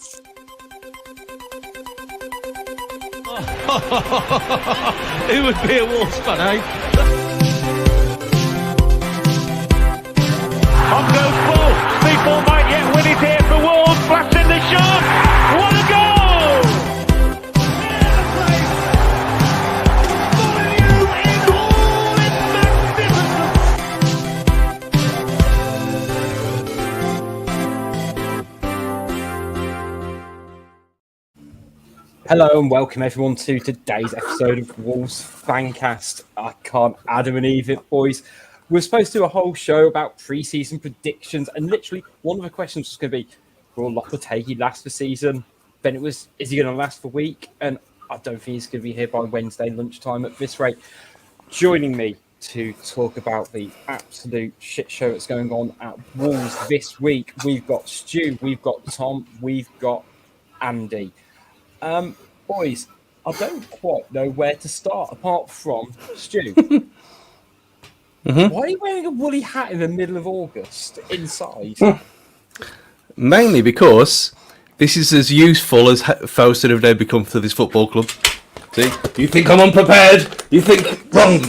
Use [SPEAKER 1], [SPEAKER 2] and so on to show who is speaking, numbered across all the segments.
[SPEAKER 1] Who would be a Wolves fan, eh?
[SPEAKER 2] On goes ball. People might yet win it here for Wolves. Flash in the shot. What a goal!
[SPEAKER 3] Hello and welcome everyone to today's episode of Wolves Fancast. I can't Adam and Eve it, boys. We're supposed to do a whole show about pre-season predictions, and literally one of the questions was going to be, will Lopetegui last the season? Then it was, is he going to last for a week? And I don't think he's going to be here by Wednesday lunchtime at this rate. Joining me to talk about the absolute shit show that's going on at Wolves this week, we've got Stu, we've got Tom, we've got Andy. Boys, I don't quite know where to start apart from Stu. Why are you wearing a woolly hat in the middle of August inside?
[SPEAKER 4] Mainly because this is as useful as Faustin have now become to this football club. See? You think I'm unprepared? You think wrong?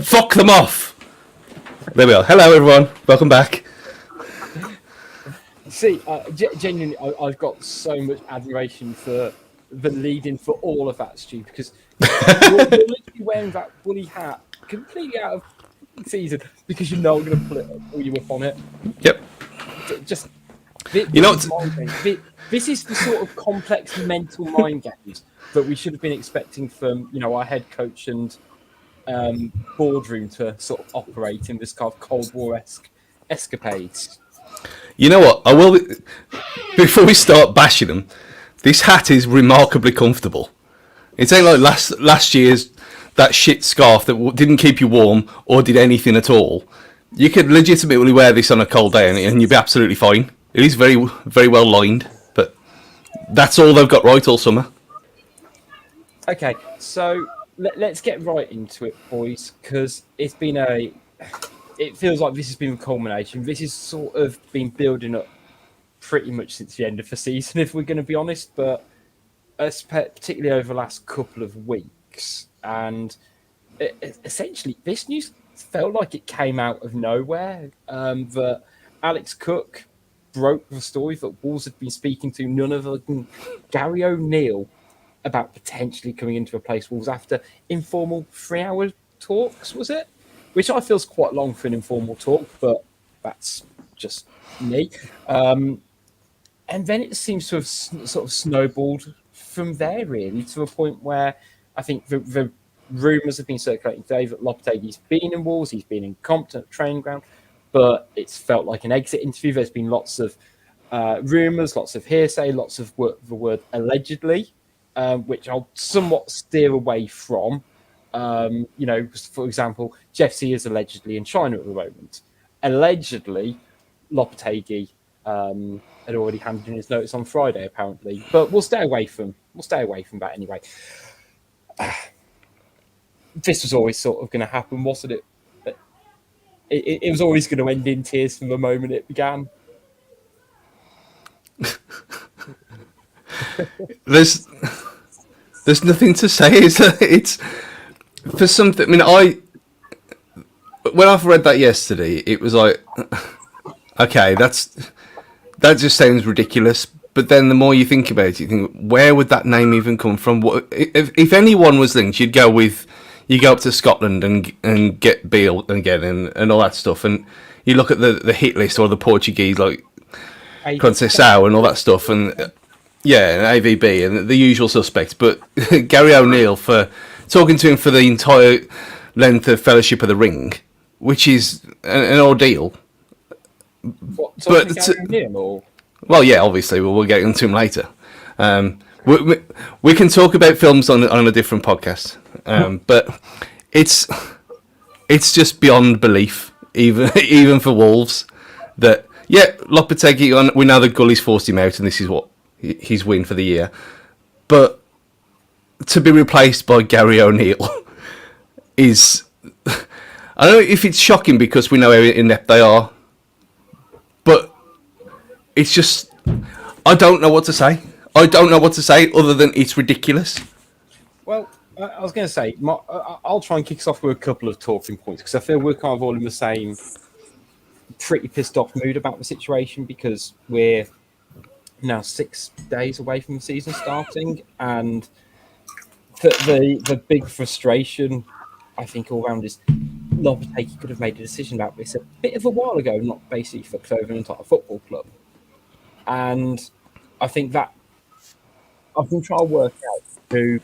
[SPEAKER 4] Fuck them off. There we are. Hello, everyone. Welcome back.
[SPEAKER 3] See, genuinely, I've got so much admiration for the lead-in for all of that, Stu, because you're literally wearing that woolly hat completely out of season because you know I'm going to pull you up on it.
[SPEAKER 4] Yep.
[SPEAKER 3] Just,
[SPEAKER 4] you know,
[SPEAKER 3] this is the sort of complex mental mind games that we should have been expecting from, you know, our head coach and boardroom to sort of operate in this kind of Cold War-esque escapades.
[SPEAKER 4] You know what? I will. Before we start bashing them, this hat is remarkably comfortable. It ain't like last year's that shit scarf that didn't keep you warm or did anything at all. You could legitimately wear this on a cold day and you'd be absolutely fine. It is very, very well lined, but that's all they've got right all summer.
[SPEAKER 3] Okay, so let's get right into it, boys, because it's been it feels like this has been a culmination. This has sort of been building up pretty much since the end of the season, if we're going to be honest, but particularly over the last couple of weeks. And essentially, this news felt like it came out of nowhere. That Alex Cook broke the story that Wolves had been speaking to none other than Gary O'Neill about potentially coming into replace Wolves after informal 3-hour talks, was it? Which I feel is quite long for an informal talk, but that's just me. And then it seems to have sort of snowballed from there, really, to a point where I think the rumours have been circulating today that Lopetegui's been in Wolves, he's been in Compton at training ground, but it's felt like an exit interview. There's been lots of rumours, lots of hearsay, lots of the word allegedly, which I'll somewhat steer away from. You know, for example, Jeff C is allegedly in China at the moment. Allegedly, Lopetegui had already handed in his notice on Friday, apparently. But we'll stay away from that anyway. This was always sort of going to happen, wasn't it? It was always going to end in tears from the moment it began.
[SPEAKER 4] There's nothing to say. It's for something. I mean, when I've read that yesterday, it was like, okay, that just sounds ridiculous. But then the more you think about it, you think, where would that name even come from? What if anyone was linked? You go up to Scotland and get Beale again and all that stuff, and you look at the hit list or the Portuguese like Conceição and all that stuff, and yeah, and AVB and the usual suspects. But Gary O'Neill, for talking to him for the entire length of Fellowship of the Ring, which is an ordeal.
[SPEAKER 3] What, but Gary O'Neill or?
[SPEAKER 4] Well, yeah, obviously we'll get into him later. We can talk about films on a different podcast, but it's just beyond belief, even for Wolves, that Lopetegui, we know the Gully's forced him out, and this is what his win for the year. But to be replaced by Gary O'Neill is, I don't know if it's shocking because we know how inept they are, but it's just I don't know what to say. I don't know what to say other than it's ridiculous.
[SPEAKER 3] Well, I was going to say, I'll try and kick us off with a couple of talking points because I feel we're kind of all in the same pretty pissed off mood about the situation because we're now 6 days away from the season starting, and the big frustration I think all round is Lopetegui could have made a decision about this a bit of a while ago, not basically fucked over an entire football club. And I think that I've been trying to work out who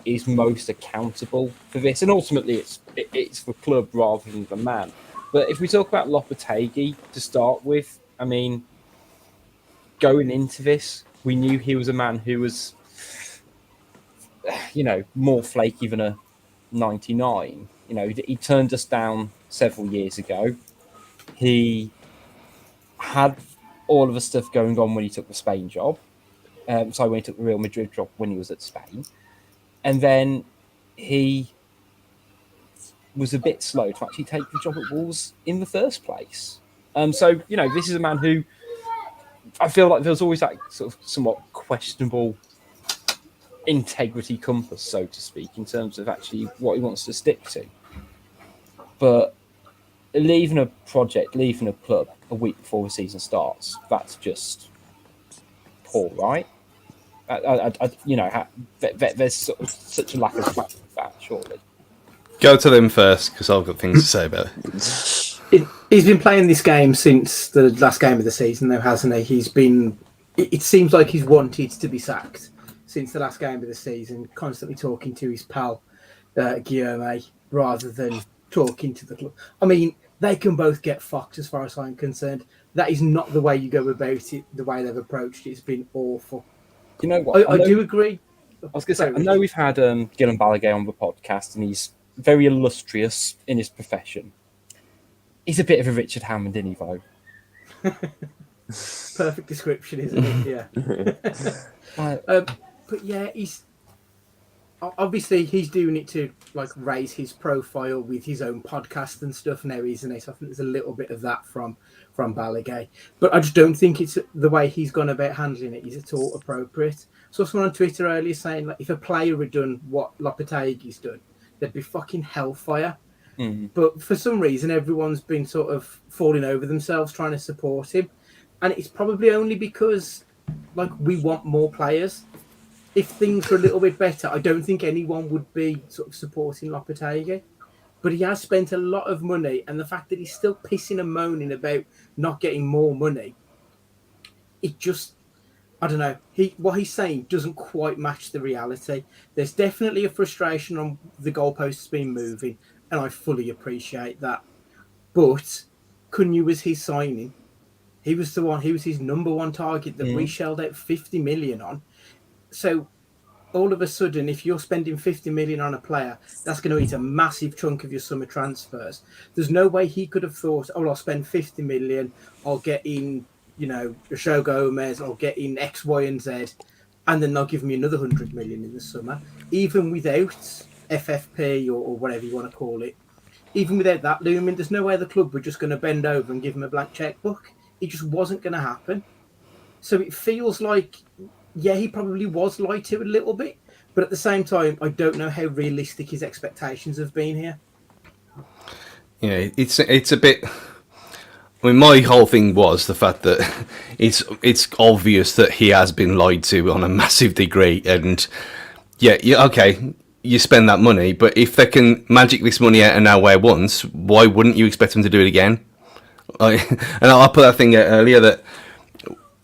[SPEAKER 3] is most accountable for this, and ultimately it's the club rather than the man. But if we talk about Lopetegui to start with, I mean, going into this, we knew he was a man who was, more flaky than a 99. He turned us down several years ago. He had all of the stuff going on when he took the Spain job. When he took the Real Madrid job when he was at Spain. And then he was a bit slow to actually take the job at Wolves in the first place. This is a man who I feel like there's always that sort of somewhat questionable integrity compass, so to speak, in terms of actually what he wants to stick to. But leaving a project, leaving a club a week before the season starts, that's just poor, right? There's sort of such a lack of plan with that, surely.
[SPEAKER 4] Go to them first, because I've got things to say about it.
[SPEAKER 5] He's been playing this game since the last game of the season, though, hasn't he? It seems like he's wanted to be sacked since the last game of the season, constantly talking to his pal, Guillaume, rather than talking to the club. I mean, they can both get fucked as far as I'm concerned. That is not the way you go about it, the way they've approached it. It's been awful.
[SPEAKER 3] You know what?
[SPEAKER 5] I do agree.
[SPEAKER 3] I was going to say, I know we've had Guillaume Balaguer on the podcast, and he's very illustrious in his profession. He's a bit of a Richard Hammond, isn't he, though?
[SPEAKER 5] Perfect description, isn't it? Yeah. But yeah, he's doing it to like raise his profile with his own podcast and stuff now, isn't he? So I think there's a little bit of that from Balaguer. But I just don't think it's the way he's gone about handling it is at all appropriate. Saw someone on Twitter earlier saying like if a player had done what Lopetegui's done, there'd be fucking hellfire. Mm. But for some reason, everyone's been sort of falling over themselves trying to support him. And it's probably only because like we want more players. If things were a little bit better, I don't think anyone would be sort of supporting Lopetegui. But he has spent a lot of money, and the fact that he's still pissing and moaning about not getting more money, it just, I don't know. What he's saying doesn't quite match the reality. There's definitely a frustration on the goalposts being moving, and I fully appreciate that. But Cunha was his signing. He was the one. He was his number one target that we shelled out 50 million on. So all of a sudden, if you're spending 50 million on a player, that's going to eat a massive chunk of your summer transfers. There's no way he could have thought, oh, I'll spend 50 million, I'll get in, João Gomez, I'll get in X, Y, and Z, and then they'll give me another 100 million in the summer. Even without FFP or whatever you want to call it, even without that looming, there's no way the club were just going to bend over and give him a blank checkbook. It just wasn't going to happen. So it feels like, yeah, he probably was lied to a little bit, but at the same time, I don't know how realistic his expectations have been here.
[SPEAKER 4] Yeah, it's a bit. I mean, my whole thing was the fact that it's obvious that he has been lied to on a massive degree, and yeah, okay, you spend that money, but if they can magic this money out of nowhere once, why wouldn't you expect them to do it again? And I put that thing out earlier that.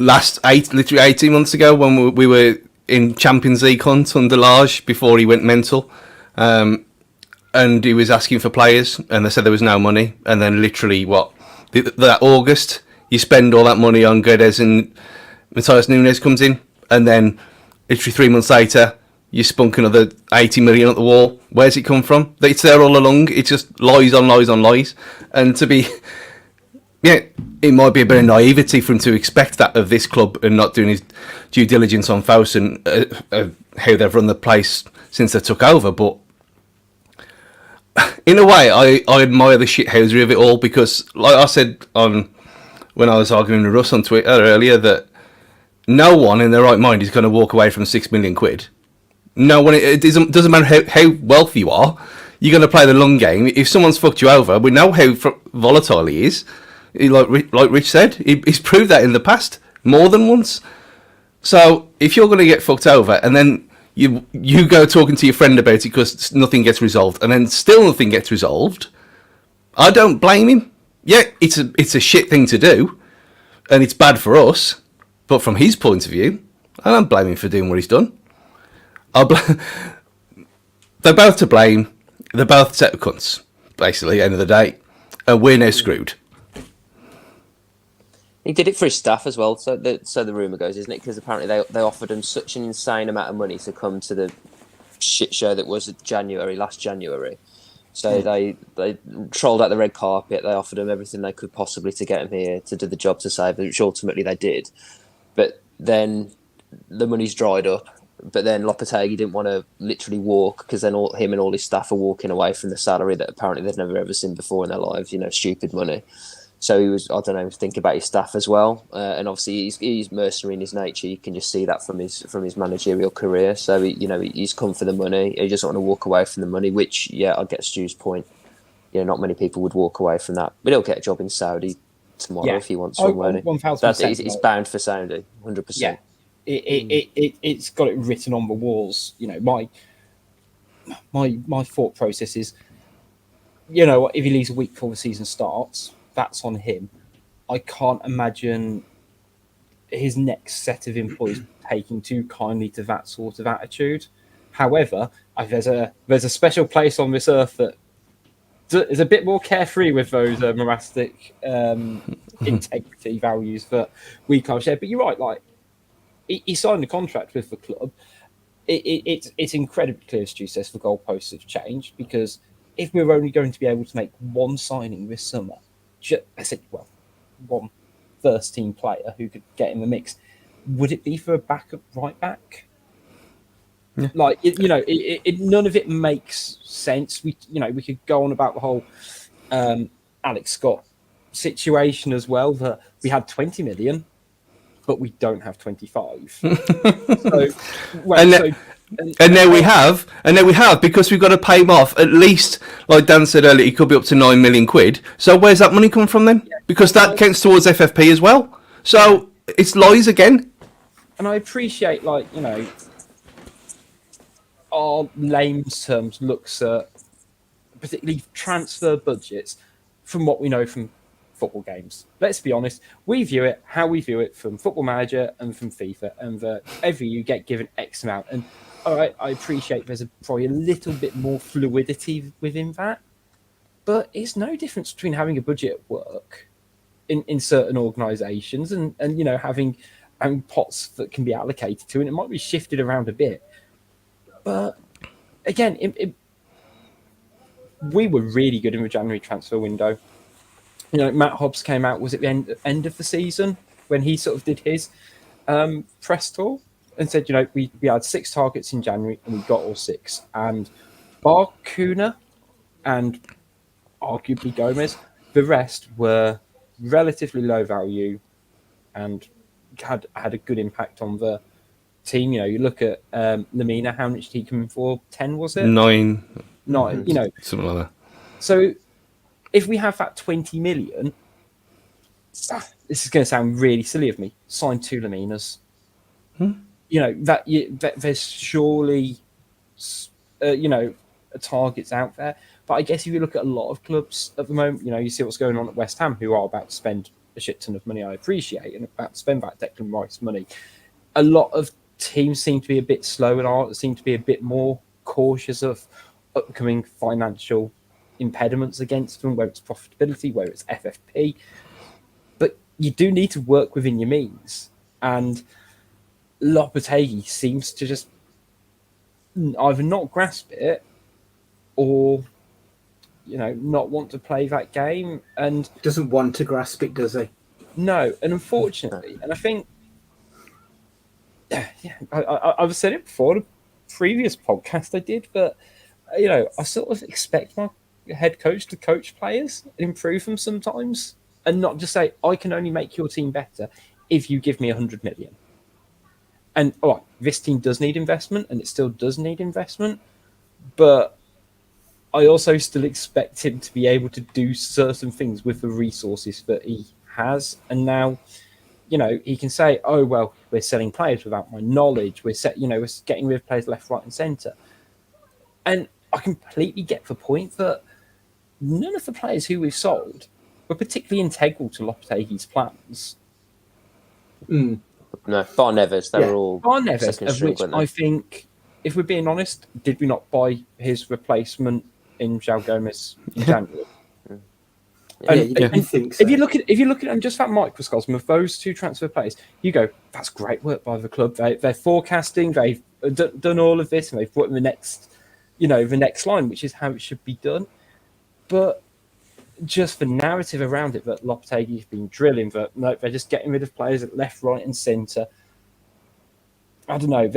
[SPEAKER 4] Literally 18 months ago when we were in Champions League hunt under Lage before he went mental, and he was asking for players and they said there was no money, and then literally that August you spend all that money on Guedes and Matthias Nunes comes in, and then literally 3 months later you spunk another 80 million at the wall. Where's it come from? It's there all along. It's just lies on lies on lies, and to be it might be a bit of naivety for him to expect that of this club and not doing his due diligence on Faust and how they've run the place since they took over. But in a way, I admire the shithousery of it all because, like I said when I was arguing with Russ on Twitter earlier, that no one in their right mind is going to walk away from 6 million quid. No one. It doesn't matter how wealthy you are. You're going to play the long game. If someone's fucked you over, we know how volatile he is. Like Rich said, he's proved that in the past more than once. So if you're going to get fucked over, and then you go talking to your friend about it because nothing gets resolved, and then still nothing gets resolved, I don't blame him. Yeah, it's a shit thing to do, and it's bad for us. But from his point of view, I don't blame him for doing what he's done. They're both to blame. They're both set of cunts, basically, at the end of the day. And we're now screwed.
[SPEAKER 6] He did it for his staff as well, so the rumour goes, isn't it? Because apparently they offered him such an insane amount of money to come to the shit show that was last January. So they trolled out the red carpet. They offered him everything they could possibly to get him here to do the job to save it, which ultimately they did. But then the money's dried up. But then Lopetegui didn't want to literally walk, because then him and all his staff are walking away from the salary that apparently they've never ever seen before in their lives. Stupid money. So he was, I don't know, thinking about his staff as well. And obviously he's mercenary in his nature. You can just see that from his managerial career. So he's come for the money. He doesn't want to walk away from the money. Which, yeah, I get Stu's point. Not many people would walk away from that. But he'll get a job in Saudi tomorrow if he wants one, won't he?
[SPEAKER 3] 1,000%.
[SPEAKER 6] It's bound for Saudi, 100%.
[SPEAKER 3] Yeah. It's got it written on the walls. My thought process is, if he leaves a week before the season starts, that's on him. I can't imagine his next set of employees taking too kindly to that sort of attitude. However, there's a special place on this earth that is a bit more carefree with those monastic integrity values that we can't share. But you're right, like, he signed a contract with the club. It's incredibly clear, as Stu says, the goalposts have changed, because if we're only going to be able to make one signing this summer, one first team player who could get in the mix, would it be for a backup right back? Yeah. Like, none of it makes sense. We could go on about the whole Alex Scott situation as well, that we had 20 million. But we don't have 25.
[SPEAKER 4] And now we have, because we've got to pay him off at least, like Dan said earlier, it could be up to 9 million quid. So where's that money come from then? Because that counts towards FFP as well. So it's lies again.
[SPEAKER 3] And I appreciate, our layman's terms looks at particularly transfer budgets from what we know from football games. Let's be honest, we view it how we view it from Football Manager and from FIFA, and every you get given X amount. And all right, I appreciate there's probably a little bit more fluidity within that, but it's no difference between having a budget at work in certain organisations and having pots that can be allocated to, and it might be shifted around a bit. But again, we were really good in the January transfer window. Matt Hobbs came out, was it the end of the season when he sort of did his press tour and said, we had 6 targets in January and we got all 6. And bar Kuna and arguably Gomez, the rest were relatively low value and had a good impact on the team. You look at Lamina, how much did he come in for? 10, was it?
[SPEAKER 4] 9.
[SPEAKER 3] Something
[SPEAKER 4] like that.
[SPEAKER 3] So if we have that 20 million, this is going to sound really silly of me, sign 2 Laminas. There's surely, targets out there. But I guess if you look at a lot of clubs at the moment, you see what's going on at West Ham, who are about to spend a shit ton of money, I appreciate, and about to spend that Declan Rice money. A lot of teams seem to be a bit slow and seem to be a bit more cautious of upcoming financial impediments against them, whether it's profitability, whether it's FFP. But you do need to work within your means. And Lopetegui seems to just either not grasp it or, not want to play that game. And
[SPEAKER 5] doesn't want to grasp it, does he?
[SPEAKER 3] No. And unfortunately, and I think, I've said it before, the previous podcast I did, but, I sort of expect my head coach to coach players and improve them sometimes, and not just say, I can only make your team better if you give me 100 million. And this team does need investment, and it still does need investment, but I also still expect him to be able to do certain things with the resources that he has. And now, he can say, "Oh well, we're selling players without my knowledge. We're getting rid of players left, right, and centre." And I completely get the point that none of the players who we've sold were particularly integral to Lopetegui's plans.
[SPEAKER 6] No, bar Nevers. They were all
[SPEAKER 3] Bar Neves,
[SPEAKER 6] second
[SPEAKER 3] of
[SPEAKER 6] string,
[SPEAKER 3] which
[SPEAKER 6] weren't they?
[SPEAKER 3] I think, if we're being honest, did we not buy his replacement in João Gomez in January?
[SPEAKER 5] You think so.
[SPEAKER 3] If you look at it on just that microcosm of those two transfer players, you go, that's great work by the club. They're forecasting, they've done all of this, and they've brought in the next line, which is how it should be done. But just the narrative around it that Lopetegui's been drilling, that no, they're just getting rid of players at left, right, and centre. I don't know.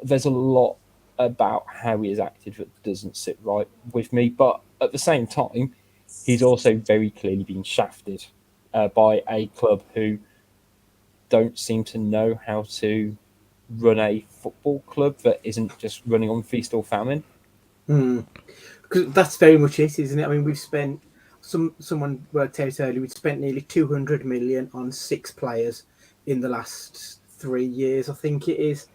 [SPEAKER 3] There's a lot about how he has acted that doesn't sit right with me. But at the same time, he's also very clearly been shafted by a club who don't seem to know how to run a football club that isn't just running on feast or famine.
[SPEAKER 5] Because that's very much it, isn't it? I mean, we've spent someone worked out earlier. We've spent nearly 200 million on 6 players in the last 3 years, I think it is.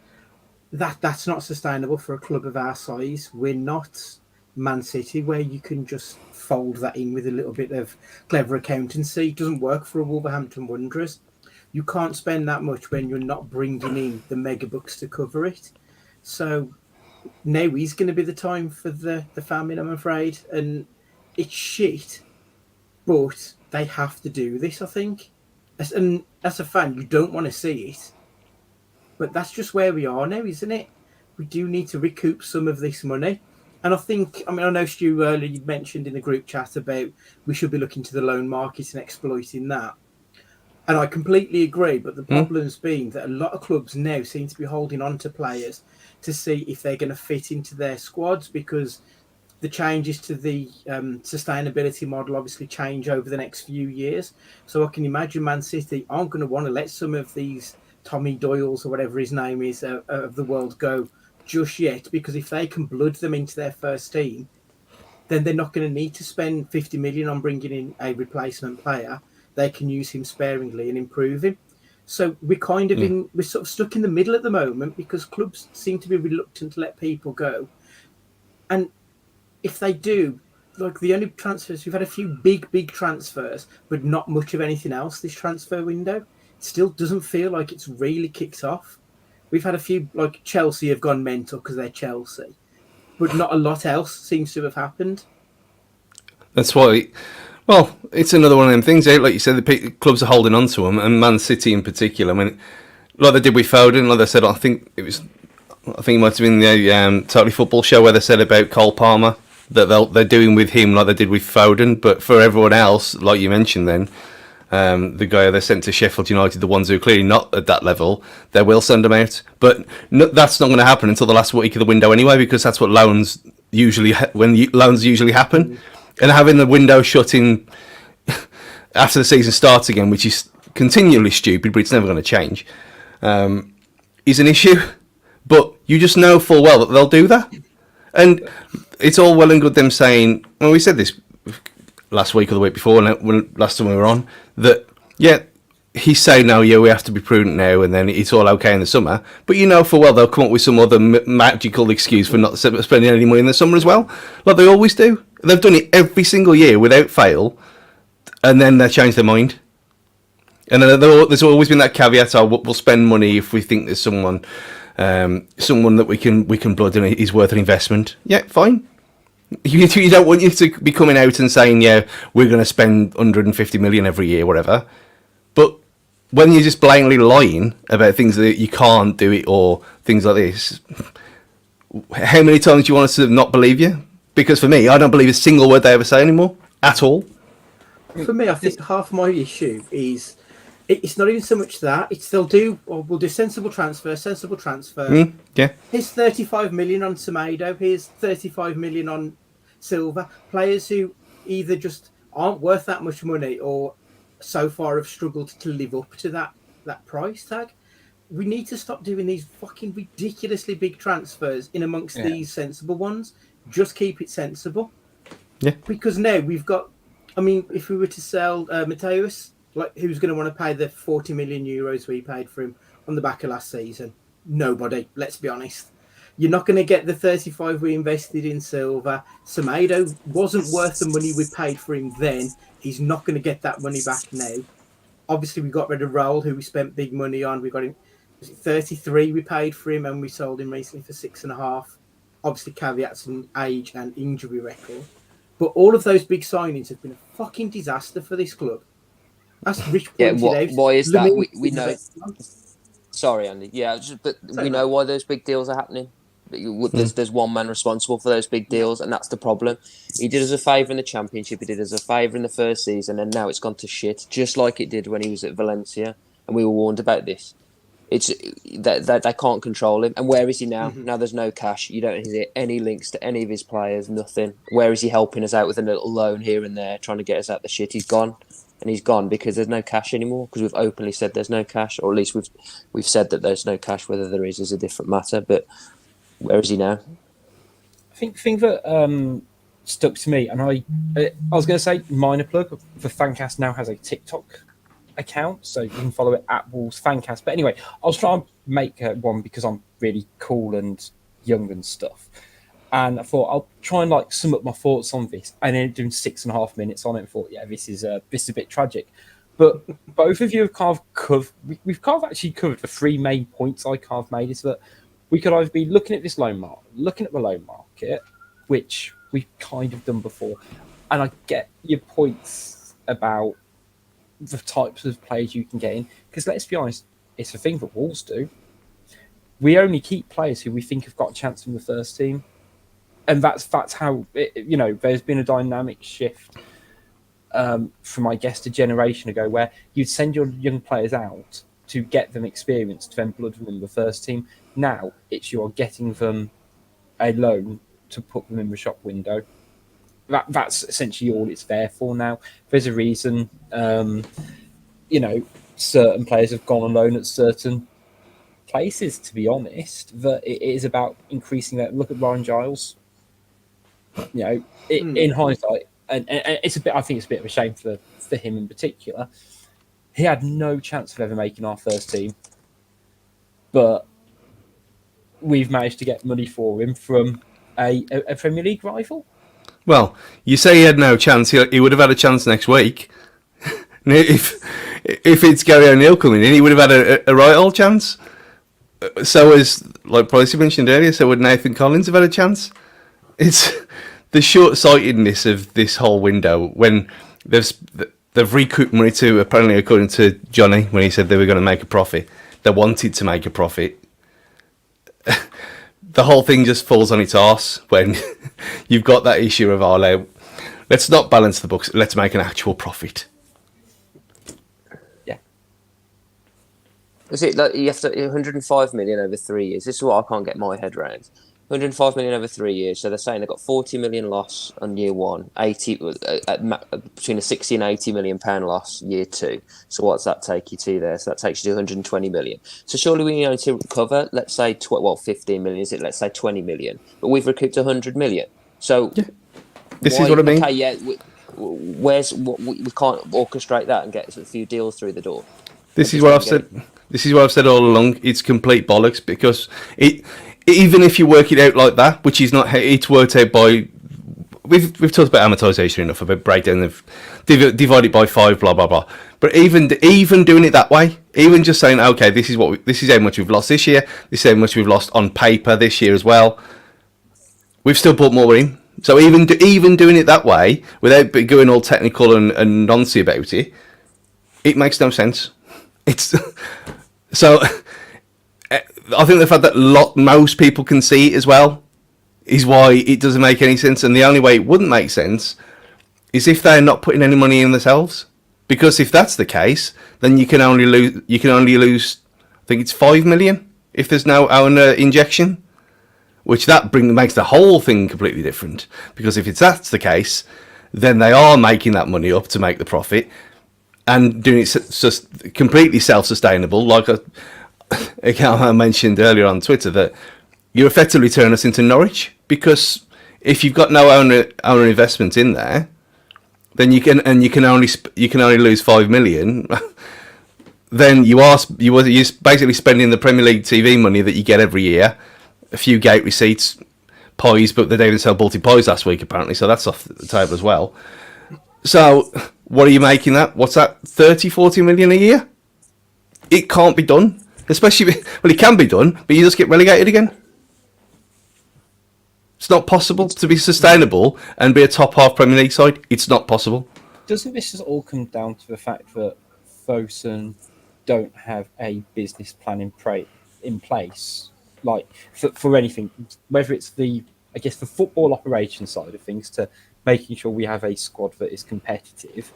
[SPEAKER 5] That's not sustainable for a club of our size. We're not Man City, where you can just fold that in with a little bit of clever accountancy. It doesn't work for a Wolverhampton Wanderers. You can't spend that much when you're not bringing in the mega bucks to cover it. So now is going to be the time for the famine, I'm afraid. And it's shit, but they have to do this, I think. And as a fan, you don't want to see it. But that's just where we are now, isn't it? We do need to recoup some of this money. And I know Stu earlier you mentioned in the group chat about we should be looking to the loan market and exploiting that. And I completely agree. But the problem's been that a lot of clubs now seem to be holding on to players to see if they're going to fit into their squads, because the changes to the sustainability model obviously change over the next few years. So I can imagine Man City aren't going to want to let some of these Tommy Doyles or whatever his name is of the world go just yet, because if they can blood them into their first team, then they're not going to need to spend 50 million on bringing in a replacement player. They can use him sparingly and improve him. So we're kind of we're sort of stuck in the middle at the moment, because clubs seem to be reluctant to let people go. And if they do, like the only transfers, we've had a few big transfers, but not much of anything else this transfer window. It still doesn't feel like it's really kicked off. We've had a few, like Chelsea have gone mental because they're Chelsea, but not a lot else seems to have happened.
[SPEAKER 4] That's why. Well, it's another one of them things. Like you said, the clubs are holding on to them, and Man City in particular. I mean, like they did with Foden. Like they said, I think it might have been the Totally Football show where they said about Cole Palmer that they're doing with him like they did with Foden. But for everyone else, like you mentioned, then the guy they sent to Sheffield United, the ones who are clearly not at that level, they will send them out. But that's not going to happen until the last week of the window anyway, because that's what loans usually happen. And having the window shut in after the season starts again, which is continually stupid, but it's never going to change, is an issue. But you just know full well that they'll do that. And it's all well and good them saying, well, we said this last week or the week before, when last time we were on, that, yeah, he's saying now, yeah, we have to be prudent now, and then it's all okay in the summer. But you know full well they'll come up with some other magical excuse for not spending any money in the summer as well, like they always do. They've done it every single year without fail, and then they change their mind. And then there's always been that caveat: we'll spend money if we think there's someone that we can blood and is worth an investment. Yeah, fine. You don't want you to be coming out and saying, yeah, we're going to spend 150 million every year, whatever. But when you're just blatantly lying about things that you can't do it or things like this, how many times do you want us to not believe you? Because for me, I don't believe a single word they ever say anymore, at all.
[SPEAKER 5] For me, I think half my issue is it's not even so much that. It's we'll do sensible transfer.
[SPEAKER 4] Yeah.
[SPEAKER 5] Here's 35 million on Semedo. Here's 35 million on Silva. Players who either just aren't worth that much money or so far have struggled to live up to that price tag. we need to stop doing these fucking ridiculously big transfers in amongst these sensible ones. Just keep it sensible.
[SPEAKER 4] Yeah.
[SPEAKER 5] Because now we've got, I mean, if we were to sell Mateus, like, who's going to want to pay the 40 million euros we paid for him on the back of last season? Nobody, let's be honest. You're not going to get the 35 we invested in Silva. Semedo wasn't worth the money we paid for him then. He's not going to get that money back now. Obviously, we got rid of Raul, who we spent big money on. We got him, was it 33 we paid for him, and we sold him recently for 6.5. Obviously, caveats in age and injury record. But all of those big signings have been a fucking disaster for this club. That's Rich pointed out.
[SPEAKER 6] Why is that? We know. Sorry, Andy. Yeah, but we know why those big deals are happening. There's one man responsible for those big deals, and that's the problem. He did us a favour in the Championship, he did us a favour in the first season, and now it's gone to shit, just like it did when he was at Valencia, and we were warned about this. It's that they can't control him. And where is he now? Now there's no cash. You don't hear any links to any of his players, nothing. Where is he helping us out with a little loan here and there, trying to get us out the shit? He's gone. And he's gone because there's no cash anymore, because we've openly said there's no cash, or at least we've said that there's no cash. Whether there is a different matter, but where is he now?
[SPEAKER 3] I think thing that stuck to me, and I was going to say minor plug, the Fancast now has a TikTok account, so you can follow it at Wolves Fancast. But anyway, I was trying to make one because I'm really cool and young and stuff, and I thought I'll try and like sum up my thoughts on this, and then doing 6.5 minutes on it, and thought, yeah, this is a bit tragic. But both of you have kind of covered. We've kind of actually covered the three main points I kind of made. Is that we could either be looking at this loan market, looking at the loan market, which we've kind of done before, and I get your points about the types of players you can get in. Because let's be honest, it's a thing that Wolves do. We only keep players who we think have got a chance in the first team, and that's how there's been a dynamic shift from, I guess, a generation ago, where you'd send your young players out to get them experience, to then blood them in the first team. Now it's you're getting them a loan to put them in the shop window. That's essentially all it's there for now. There's a reason, certain players have gone on loan at certain places, to be honest. That it is about increasing that. Look at Ryan Giles. In hindsight, and it's a bit. I think it's a bit of a shame for him in particular. He had no chance of ever making our first team, but we've managed to get money for him from a Premier League rival.
[SPEAKER 4] Well, you say he had no chance. He would have had a chance next week. if it's Gary O'Neill coming in, he would have had a right old chance. So as like Pricey mentioned earlier, so would Nathan Collins have had a chance? It's the short-sightedness of this whole window when they've recouped money to, apparently according to Johnny, when he said they were going to make a profit. They wanted to make a profit. The whole thing just falls on its arse when you've got that issue of, let's not balance the books, let's make an actual profit.
[SPEAKER 3] Yeah.
[SPEAKER 6] Is it like you have to 105 million over 3 years? This is what I can't get my head around. 105 million over 3 years. So they're saying they've got 40 million loss on year one, between a 60 and 80 million pound loss year two. So what's that take you to there? So that takes you to 120 million. So surely we need to recover, let's say, 15 million, is it? Let's say 20 million. But we've recouped 100 million. So
[SPEAKER 4] this is what I mean.
[SPEAKER 6] Okay, yeah, we can't orchestrate that and get a few deals through the door.
[SPEAKER 4] This is what I've said. This is what I've said all along. It's complete bollocks, because even if you work it out like that, which is not, it's worked out by, we've talked about amortization enough, about breakdown of divide it by 5, blah blah blah. But even doing it that way, even just saying, okay, this is how much we've lost this year, this is how much we've lost on paper this year as well, we've still put more in. So even doing it that way, without going all technical and nonsense about it, it makes no sense. It's so. I think the fact that most people can see it as well is why it doesn't make any sense. And the only way it wouldn't make sense is if they're not putting any money in themselves. Because if that's the case, then you can only lose. I think it's 5 million if there's no owner injection, which makes the whole thing completely different. Because if that's the case, then they are making that money up to make the profit and doing it just completely self-sustainable. Like again, I mentioned earlier on Twitter that you effectively turn us into Norwich, because if you've got no owner investment in there, then you can only lose 5 million. Then you're basically spending the Premier League TV money that you get every year, a few gate receipts, pies, but they didn't even sell Baltic pies last week apparently, so that's off the table as well. So what are you making that? What's that? 30, 40 million a year? It can't be done. Especially, well, it can be done, but you just get relegated again. It's not possible to be sustainable and be a top half Premier League side. It's not possible.
[SPEAKER 3] Doesn't this just all come down to the fact that Fosun don't have a business plan in place, like for anything, whether it's the football operation side of things, to making sure we have a squad that is competitive,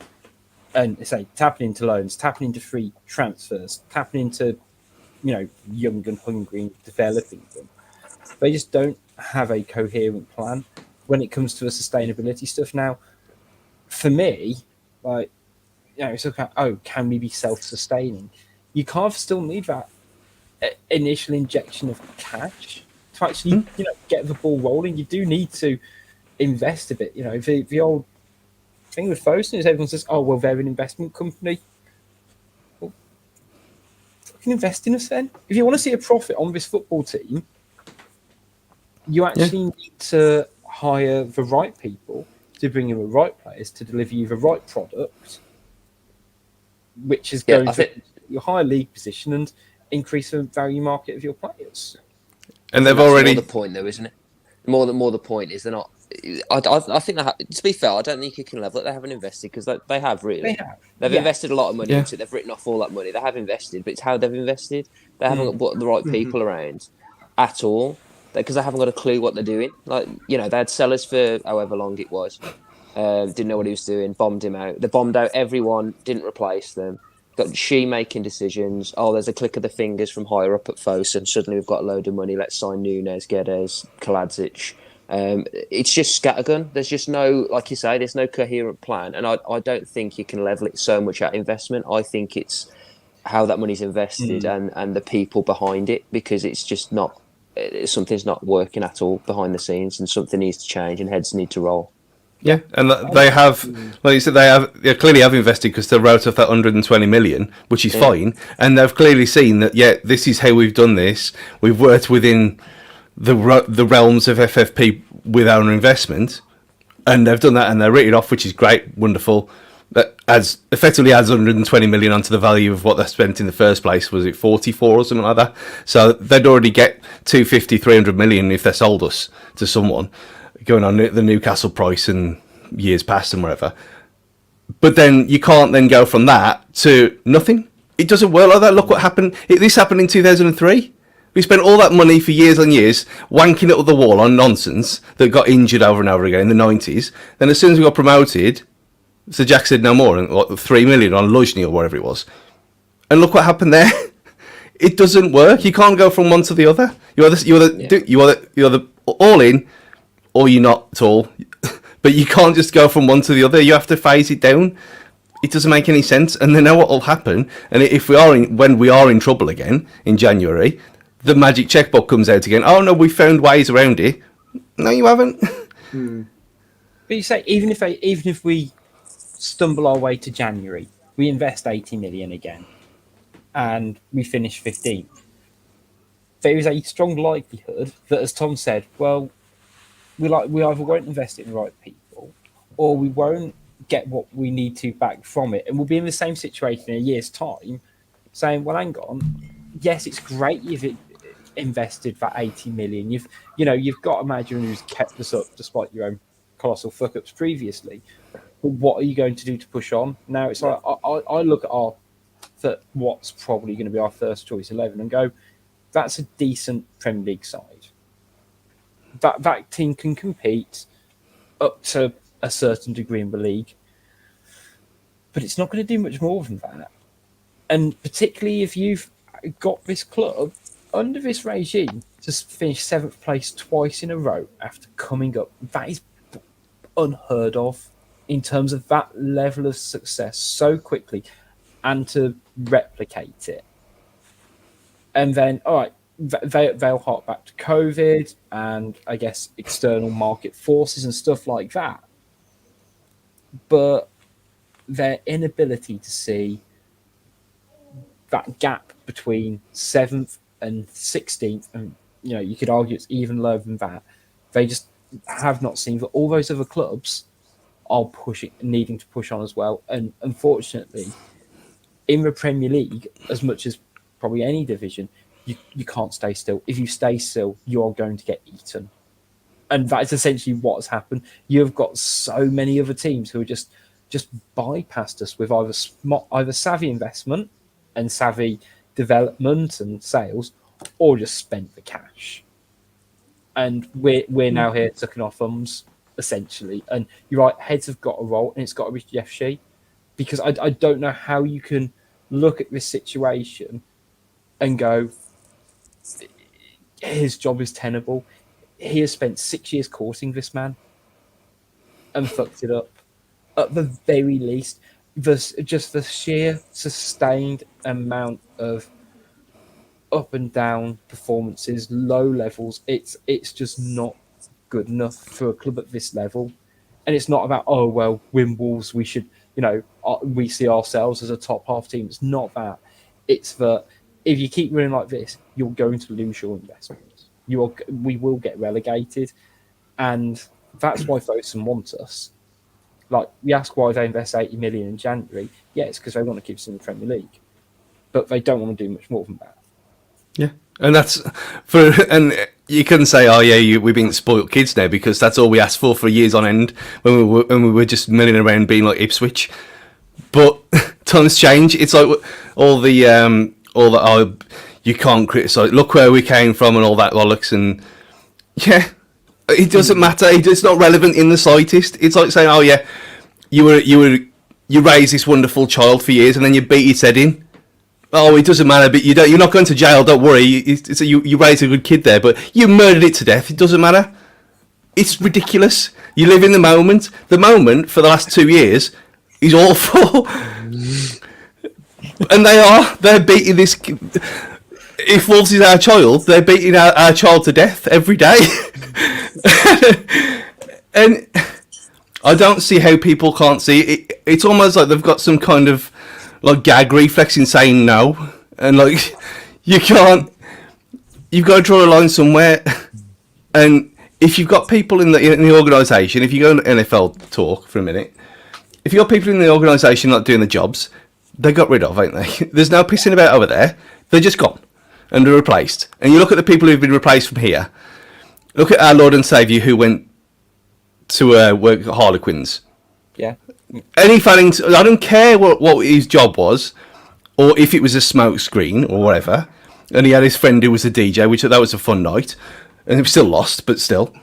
[SPEAKER 3] and say tapping into loans, tapping into free transfers, tapping into young and hungry and developing them. They just don't have a coherent plan when it comes to the sustainability stuff. Now, for me, it's about, can we be self-sustaining? You kind of still need that initial injection of cash to actually, get the ball rolling. You do need to invest a bit. The old thing with Fosun is everyone says, "Oh, well, they're an investment company." Well, fucking invest in us then. If you want to see a profit on this football team, you actually need to hire the right people to bring in the right players to deliver you the right product, which is going to your higher league position and increase the value market of your players.
[SPEAKER 4] And they've already
[SPEAKER 6] more the point, though, isn't it? More the point is they're not. I think to be fair, I don't think you can level it. They haven't invested, because they have really. They've invested a lot of money into it. They've written off all that money. They have invested, but it's how they've invested. They haven't got the right people around at all, because they haven't got a clue what they're doing. They had sellers for however long it was. Didn't know what he was doing. Bombed him out. They bombed out everyone. Didn't replace them. Got she making decisions. Oh, there's a click of the fingers from higher up at Fosun. Suddenly we've got a load of money. Let's sign Nunes, Guedes, Kaladzic. It's just scattergun. There's just no, like you say, there's no coherent plan. And I don't think you can level it so much at investment. I think it's how that money's invested and the people behind it, because it's just not, something's not working at all behind the scenes, and something needs to change and heads need to roll.
[SPEAKER 4] Yeah, and they have, like you said, they clearly have invested, because they wrote off that 120 million, which is fine, and they've clearly seen that. This is how we've done this. We've worked within the realms of FFP with our investment, and they've done that, and they're written off, which is great, wonderful. That effectively adds 120 million onto the value of what they spent in the first place. Was it 44 or something like that? So they'd already get 250, 300 million if they sold us to someone, going on the Newcastle price and years past and whatever. But then you can't then go from that to nothing. It doesn't work like that. Look what happened. This happened in 2003. We spent all that money for years and years wanking it up the wall on nonsense that got injured over and over again in the 90s. Then as soon as we got promoted, Sir Jack said no more, and 3 million on Luzhny or whatever it was. And look what happened there. It doesn't work. You can't go from one to the other. You're the all in, or you're not at all. But you can't just go from one to the other. You have to phase it down. It doesn't make any sense. And they know what will happen. And when we are in trouble again in January, the magic checkbook comes out again. Oh no, we found ways around it. No, you haven't.
[SPEAKER 3] But you say even if we stumble our way to January, we invest 80 million again, and we finish 15th. There is a strong likelihood that, as Tom said, well, we either won't invest in the right people, or we won't get what we need to back from it, and we'll be in the same situation in a year's time, saying, "Well, hang on, yes, it's great you've invested that 80 million. You've got a manager who's kept us up despite your own colossal fuck ups previously. But what are you going to do to push on now?" It's like I look at what's probably going to be our first choice 11 and go, "That's a decent Premier League side. That team can compete up to a certain degree in the league, but it's not going to do much more than that." And particularly if you've got this club under this regime to finish 7th place twice in a row after coming up, that is unheard of in terms of that level of success so quickly, and to replicate it. And then, all right, they'll hark back to COVID and I guess external market forces and stuff like that. But their inability to see that gap between 7th and 16th, and you could argue it's even lower than that. They just have not seen that all those other clubs are needing to push on as well. And unfortunately, in the Premier League, as much as probably any division, you can't stay still. If you stay still, you are going to get eaten. And that is essentially what has happened. You've got so many other teams who are just bypassed us with either savvy investment and savvy development and sales, or just spent the cash. And we're now here sucking our thumbs, essentially. And you're right, heads have got to roll, and it's got to be Jeff Shee, because I don't know how you can look at this situation and go, his job is tenable. He has spent 6 years courting this man and fucked it up. At the very least, just the sheer sustained amount of up and down performances, low levels, it's just not good enough for a club at this level. And it's not about, oh, well, win Wolves, we should, we see ourselves as a top half team. It's not that. It's that if you keep running like this, you're going to lose your investment. We will get relegated. And that's why Fosun want us. Like, we ask why they invest 80 million in January. Yeah, it's because they want to keep us in the Premier League. But they don't want to do much more than that.
[SPEAKER 4] Yeah. And and you couldn't say, oh yeah, we're being spoiled kids now, because that's all we asked for years on end when we were just milling around being like Ipswich. But times change. It's like all you can't criticise. Look where we came from and all that bollocks. And yeah, it doesn't matter. It's not relevant in the slightest. It's like saying, oh yeah, you raised this wonderful child for years and then you beat its head in. Oh, it doesn't matter, but you're not going to jail. Don't worry. You raised a good kid there, but you murdered it to death. It doesn't matter. It's ridiculous. You live in the moment. The moment for the last 2 years is awful, and they're beating this. If Wolves is our child, they're beating our child to death every day, and I don't see how people can't see it. It's almost like they've got some kind of like gag reflex in saying no, and like you've got to draw a line somewhere. And if you've got people in the organisation, if you go on NFL talk for a minute, if you've got people in the organisation not doing the jobs, they got rid of, ain't they? There's no pissing about over there. They're just gone and they're replaced. And you look at the people who've been replaced from here. Look at our Lord and Saviour who went to work at Harlequins.
[SPEAKER 3] Yeah.
[SPEAKER 4] Any fanning, I don't care what his job was, or if it was a smoke screen or whatever. And he had his friend who was a DJ, which that was a fun night, and he still lost, but still.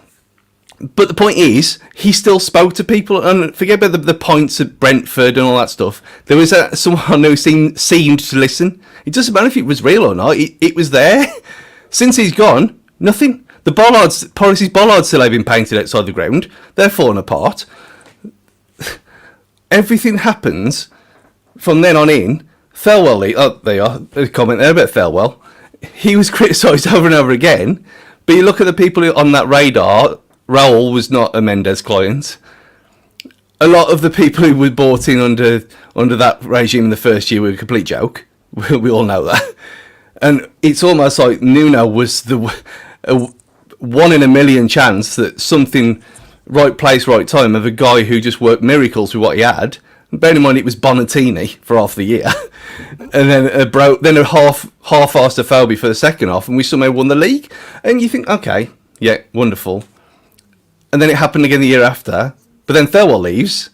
[SPEAKER 4] But the point is, he still spoke to people, and forget about the points at Brentford and all that stuff. There was someone who seemed to listen. It doesn't matter if it was real or not. It was there. Since he's gone, nothing. The Porris's bollards still have been painted outside the ground. They're falling apart. Everything happens from then on in. Thelwell, there you are. There's a comment there about Thelwell. He was criticised over and over again. But you look at the people on that radar. Raul was not a Mendes client. A lot of the people who were bought in under that regime in the first year were a complete joke. We all know that. And it's almost like Nuno was the 1 in a million chance that something, right place, right time, of a guy who just worked miracles with what he had. Bear in mind, it was Bonatini for half the year. And then a half-assed Afobe for the second half, and we somehow won the league. And you think, okay, yeah, wonderful. And then it happened again the year after. But then Thelwell leaves,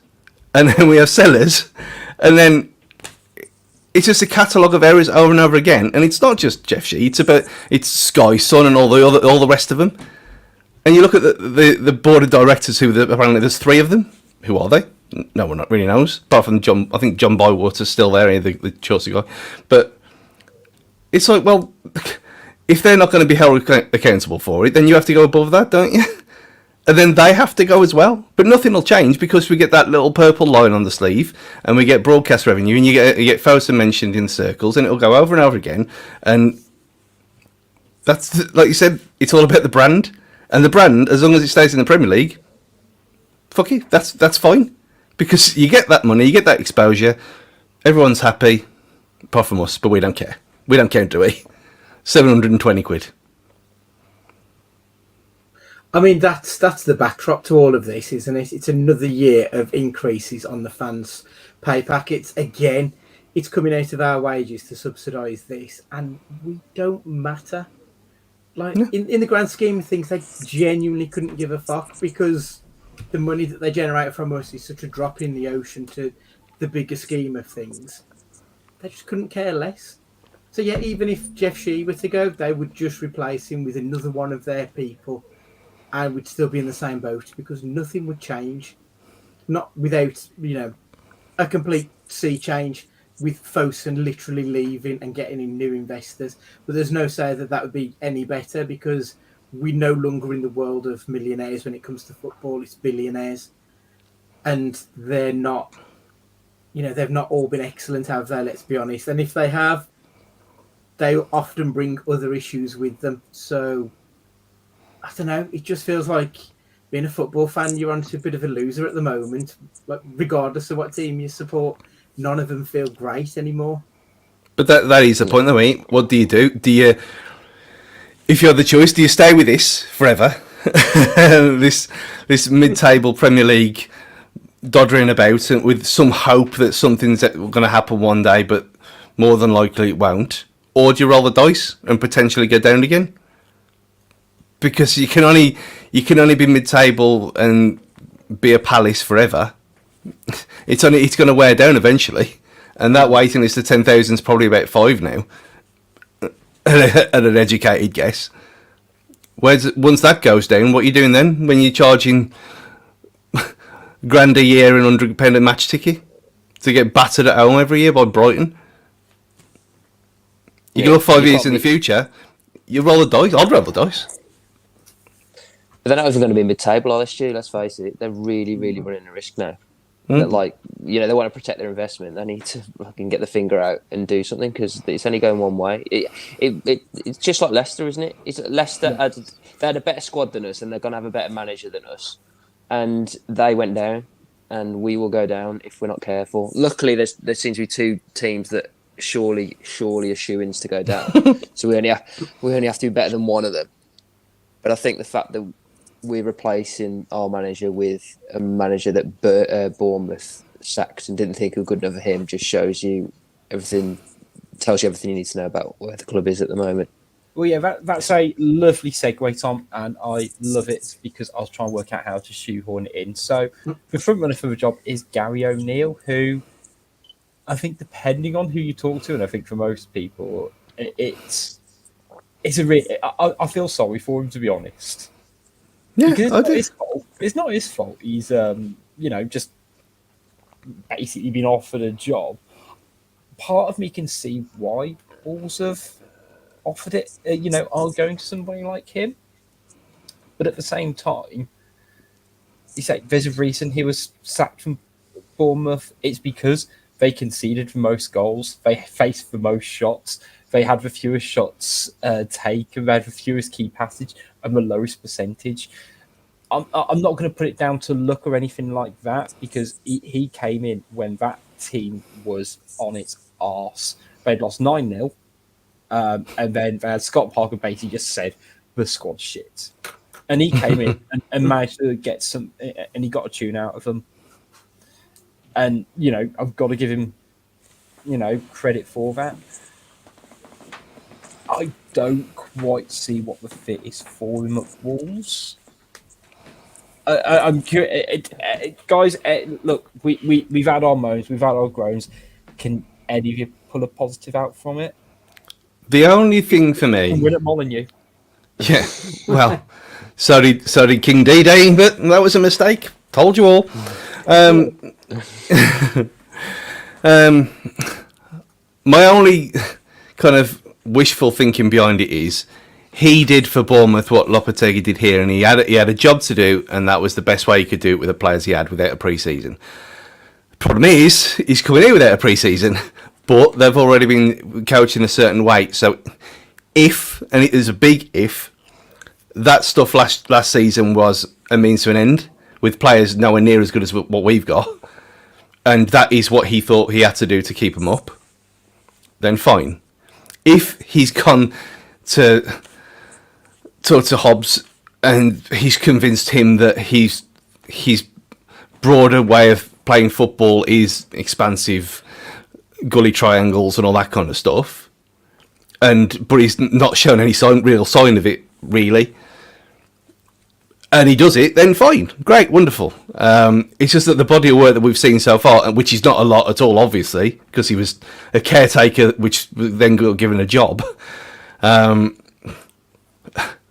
[SPEAKER 4] and then we have Sellers, and then it's just a catalogue of errors over and over again. And it's not just Jeff Shee; it's Sky Son and all the rest of them. And you look at the board of directors, apparently there's 3 of them. Who are they? No one really knows, apart from John. I think John Bywater's still there, the Chelsea guy. But it's like, well, if they're not going to be held accountable for it, then you have to go above that, don't you? And then they have to go as well. But nothing will change because we get that little purple line on the sleeve and we get broadcast revenue and you get Fosun mentioned in circles and it'll go over and over again. And That's like you said. It's all about the brand, and the brand, as long as it stays in the Premier League, fuck it. That's fine, because you get that money, you get that exposure. Everyone's happy, apart from us, but we don't care. We don't care, do we? £720.
[SPEAKER 5] I mean, that's the backdrop to all of this, isn't it? It's another year of increases on the fans' pay packets. Again, it's coming out of our wages to subsidise this, and we don't matter. Like, in the grand scheme of things, they genuinely couldn't give a fuck, because the money that they generate from us is such a drop in the ocean to the bigger scheme of things. They just couldn't care less. So yeah, even if Jeff Shee were to go, they would just replace him with another one of their people, and we'd still be in the same boat, because nothing would change. Not without, a complete sea change with Fosun literally leaving and getting in new investors. But there's no say that would be any better, because we're no longer in the world of millionaires when it comes to football. It's billionaires. And they're not, they've not all been excellent, have they? Let's be honest. And if they have, they often bring other issues with them. So, I don't know. It just feels like being a football fan, you're on to a bit of a loser at the moment. Like, regardless of what team you support, none of them feel great anymore.
[SPEAKER 4] But that is the point, though, mate. What do? If you had the choice, do you stay with this forever? this mid-table Premier League doddering about with some hope that something's going to happen one day, but more than likely it won't? Or do you roll the dice and potentially go down again? Because you can only be mid-table and be a Palace forever. It's going to wear down eventually, and that waiting list of 10,000 is probably about 5 now. At an educated guess. Once that goes down, what are you doing then? When you're charging £1,000 a year and £100 a match ticket to get battered at home every year by Brighton? You go 5 years in the future, you roll the dice. I'd roll the dice.
[SPEAKER 6] But they're not even going to be mid-table, are they, Stu? Let's face it. They're really, really running a risk now. That, they want to protect their investment. They need to fucking get the finger out and do something, because it's only going one way. It's just like Leicester, isn't it? It's Leicester they had a better squad than us, and they're going to have a better manager than us. And they went down, and we will go down if we're not careful. Luckily, there seems to be 2 teams that surely are shoo-ins to go down. So we only have to be better than one of them. But I think the fact that we're replacing our manager with a manager that Bournemouth sacked and didn't think was good enough for him just shows you everything, tells you everything you need to know about where the club is at the moment.
[SPEAKER 3] Well, yeah, that's a lovely segue, Tom, and I love it, because I was trying to work out how to shoehorn it in. So the front runner for the job is Gary O'Neill, who I think, depending on who you talk to, and I think for most people, it's I feel sorry for him, to be honest.
[SPEAKER 4] Yeah,
[SPEAKER 3] it's not his fault. He's just basically been offered a job. Part of me can see why Wolves have offered it, are going to somebody like him. But at the same time, you say there's a reason he was sacked from Bournemouth. It's because they conceded the most goals, they faced the most shots, they had the fewest shots taken, they had the fewest key passage and the lowest percentage. I'm not going to put it down to luck or anything like that, because he came in when that team was on its arse. They'd lost 9-0, and then they had Scott Parker basically just said, the squad's shit. And he came in and managed to get some, and he got a tune out of them. And, I've got to give him, credit for that. I don't quite see what the fit is for him at Wolves. I'm curious, guys. Look, we've had our moans, we've had our groans. Can any of you pull a positive out from it?
[SPEAKER 4] The only thing for me,
[SPEAKER 3] win at Molineux.
[SPEAKER 4] Yeah, well, sorry, King D-Day, but that was a mistake. Told you all. My only kind of wishful thinking behind it is, he did for Bournemouth what Lopetegui did here, and he had a job to do, and that was the best way he could do it with the players he had without a pre-season. The problem is, he's coming in without a pre-season, but they've already been coaching a certain way, so if, and it is a big if, that stuff last season was a means to an end, with players nowhere near as good as what we've got, and that is what he thought he had to do to keep them up, then fine. If he's gone to talk to Hobbs and he's convinced him that his broader way of playing football is expansive gully triangles and all that kind of stuff, but he's not shown any real sign of it, really, and he does it, then fine, great, wonderful. It's just that the body of work that we've seen so far, which is not a lot at all, obviously, because he was a caretaker, which then got given a job.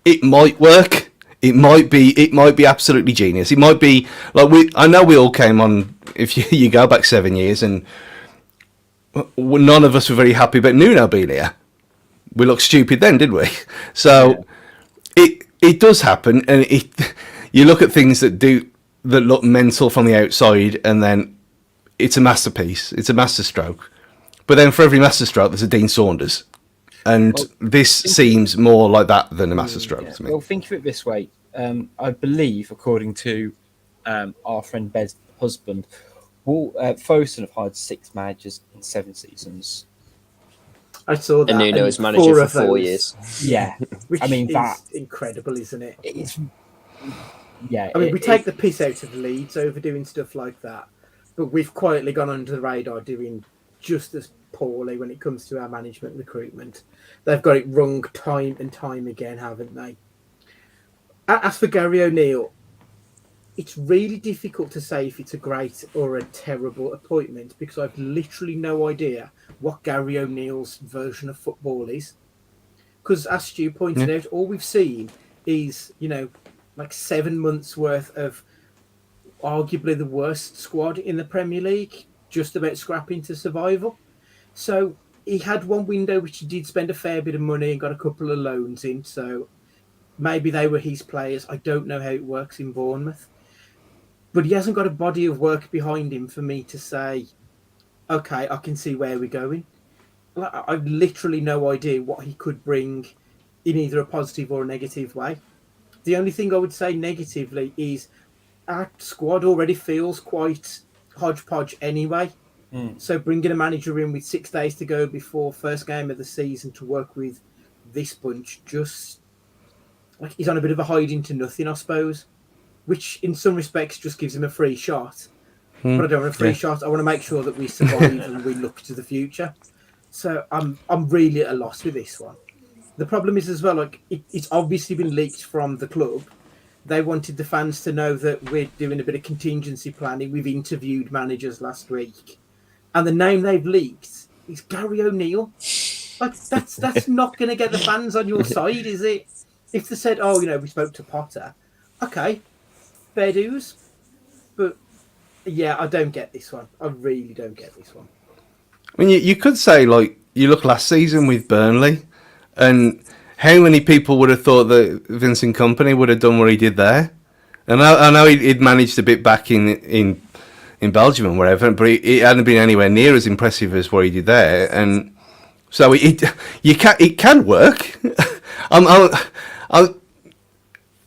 [SPEAKER 4] It might work. It might be absolutely genius. It might be like I know we all came on. If you go back 7 years, and none of us were very happy about Nuno being here. We looked stupid then, didn't we? So it does happen, and you look at things that look mental from the outside, and then it's a masterpiece. It's a masterstroke. But then for every masterstroke, there's a Dean Saunders. And this seems more like that than a masterstroke to me.
[SPEAKER 3] Well, think of it this way. I believe, according to our friend Bez's husband, Ferguson have hired 6 managers in 7 seasons.
[SPEAKER 5] I saw that.
[SPEAKER 6] And Nuno was manager for 4 years.
[SPEAKER 3] Yeah.
[SPEAKER 5] Which
[SPEAKER 3] I mean,
[SPEAKER 5] is incredible, isn't it?
[SPEAKER 3] It's... Yeah.
[SPEAKER 5] I mean, we take the piss out of Leeds over doing stuff like that, but we've quietly gone under the radar doing just as poorly when it comes to our management recruitment. They've got it wrong time and time again, haven't they? As for Gary O'Neill, it's really difficult to say if it's a great or a terrible appointment, because I've literally no idea what Gary O'Neill's version of football is. Because as Stu pointed out, all we've seen is, like 7 months worth of arguably the worst squad in the Premier League, just about scrapping to survival. So he had one window which he did spend a fair bit of money and got a couple of loans in. So maybe they were his players. I don't know how it works in Bournemouth. But he hasn't got a body of work behind him for me to say, okay, I can see where we're going. I've literally no idea what he could bring in either a positive or a negative way. The only thing I would say negatively is our squad already feels quite hodgepodge anyway. So bringing a manager in with 6 days to go before first game of the season to work with this bunch, just like he's on a bit of a hide into nothing, I suppose, which in some respects just gives him a free shot. But I don't want a free shot. I want to make sure that we survive and we look to the future. So I'm really at a loss with this one. The problem is as well, like it's obviously been leaked from the club. They wanted the fans to know that we're doing a bit of contingency planning. We've interviewed managers last week. And the name they've leaked is Gary O'Neill. Like that's not going to get the fans on your side, is it? If they said, we spoke to Potter, okay, fair dues. But yeah, I don't get this one. I really don't get this one.
[SPEAKER 4] I mean, you could say, like, you look last season with Burnley, and how many people would have thought that Vincent Kompany would have done what he did there? And I know he'd managed a bit back in Belgium and wherever, but it hadn't been anywhere near as impressive as what he did there. And so it can work.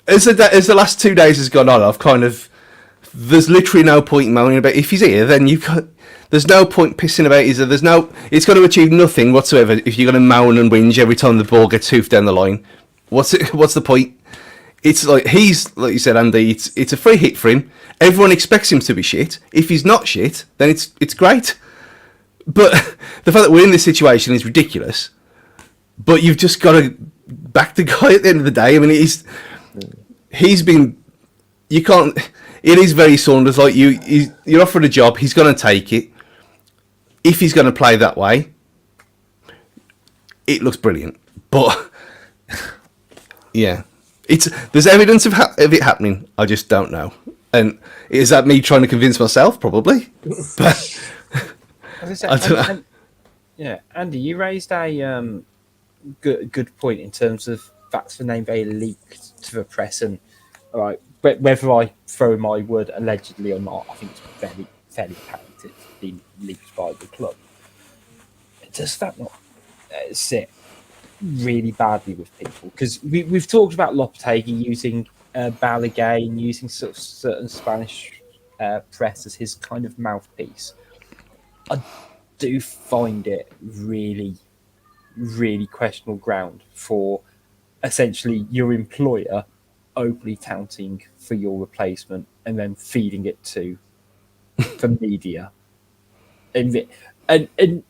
[SPEAKER 4] As the last 2 days has gone on, there's literally no point in moaning about. If he's here, then there's no point pissing about. It's going to achieve nothing whatsoever if you're going to moan and whinge every time the ball gets hoofed down the line. What's the point? It's like like you said, Andy. It's a free hit for him. Everyone expects him to be shit. If he's not shit, then it's great. But the fact that we're in this situation is ridiculous. But you've just got to back the guy at the end of the day. I mean, he's been. You can't. It is very Saunders. Like you're offered a job. He's going to take it. If he's going to play that way, it looks brilliant. But yeah, there's evidence of it happening. I just don't know. And is that me trying to convince myself? Probably. But I don't know.
[SPEAKER 3] Yeah, Andy, you raised a good point in terms of facts for name being leaked to the press, and all right, whether I throw my word allegedly or not, I think it's fairly apparent it's been leaked by the club. Does that not sit really badly with people because we've talked about Lopetegui using Balaguer and using sort of certain Spanish press as his kind of mouthpiece. I do find it really, really questionable ground for essentially your employer openly touting for your replacement and then feeding it to the media. And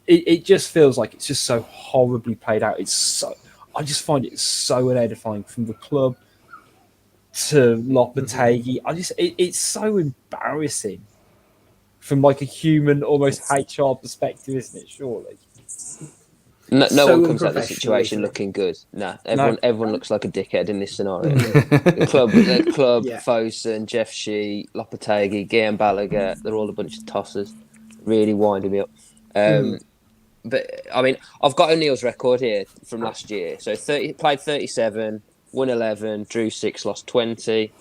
[SPEAKER 3] it just feels like it's just so horribly played out. I just find it so unedifying from the club to Lopetegui. It's so embarrassing from like a human, almost HR perspective, isn't it? Surely.
[SPEAKER 6] No
[SPEAKER 5] so
[SPEAKER 6] one comes out of the
[SPEAKER 5] unprofessional,
[SPEAKER 6] situation
[SPEAKER 5] isn't it?
[SPEAKER 6] looking good. Nah, everyone looks like a dickhead in this scenario.
[SPEAKER 5] Mm.
[SPEAKER 6] the club,
[SPEAKER 5] Yeah.
[SPEAKER 6] Fosun, Jeff Shee, Lopetegui, Guillaume Balaguer, they're all a bunch of tossers. Really winding me up. But I mean, I've got O'Neill's record here from last year. So played 37, won 11, drew 6, lost 20,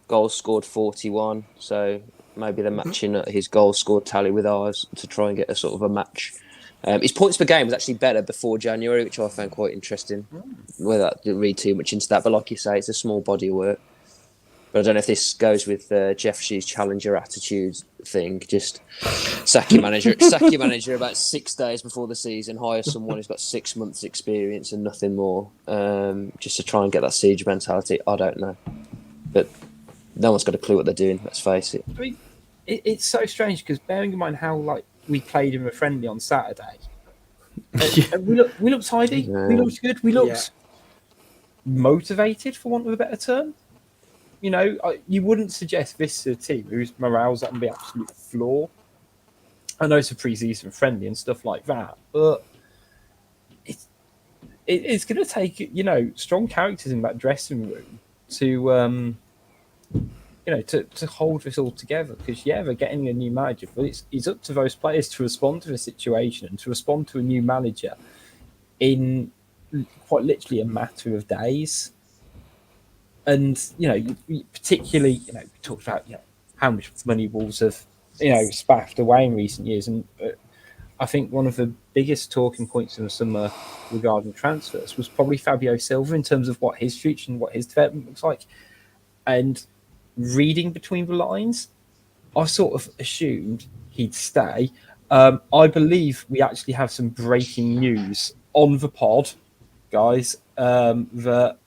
[SPEAKER 6] goals scored 41. So maybe they're matching his goals scored tally with ours to try and get a sort of a match. His points per game was actually better before January, which I found quite interesting. Without read too much into that, but like you say, it's a small body of work. But I don't know if this goes with Jeff Shee's challenger attitude thing. Just sack your manager about 6 days before the season, hire someone who's got 6 months' experience and nothing more, just to try and get that siege mentality. I don't know, but no one's got a clue what they're doing. Let's face it.
[SPEAKER 3] I mean, it's so strange because bearing in mind how like we played in a friendly on Saturday, and we looked tidy, we looked good, we looked motivated, for want of a better term. You know, you wouldn't suggest this is a team whose morale's on the absolute floor. I know it's a pre-season friendly and stuff like that, but it's going to take, you know, strong characters in that dressing room to to hold this all together. Because they're getting a new manager, but it's up to those players to respond to the situation and to respond to a new manager in quite literally a matter of days. And, you know, particularly, you know, we talked about, you know, how much money Wolves have, you know, spaffed away in recent years. And I think one of the biggest talking points in the summer regarding transfers was probably Fabio Silva in terms of what his future and what his development looks like. And reading between the lines, I sort of assumed he'd stay. I believe we actually have some breaking news on the pod, guys, that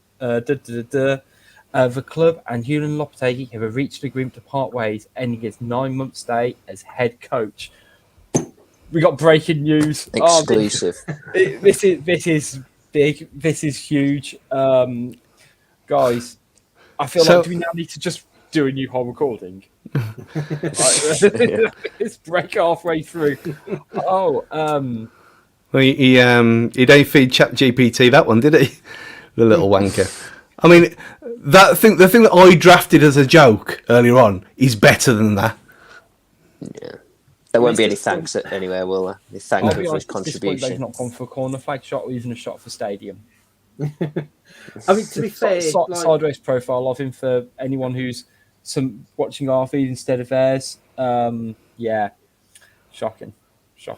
[SPEAKER 3] the club and Julen Lopetegui have reached an agreement to part ways, ending his 9-month stay as head coach. We got breaking news.
[SPEAKER 6] Exclusive.
[SPEAKER 3] This is big. This is huge, guys. I feel like we now need to just do a new whole recording. Let's break halfway through. Well,
[SPEAKER 4] he don't feed ChatGPT that one, did he? The little wanker. I mean, the thing that I drafted as a joke earlier on is better than that.
[SPEAKER 6] Yeah. There won't be any thanks anywhere, will there? They thank him for his contribution.
[SPEAKER 3] They've not gone for a corner flag shot or even a shot for stadium.
[SPEAKER 5] I mean, to be fair,
[SPEAKER 3] sideways profile of him for anyone who's watching our feed instead of theirs. Shocking.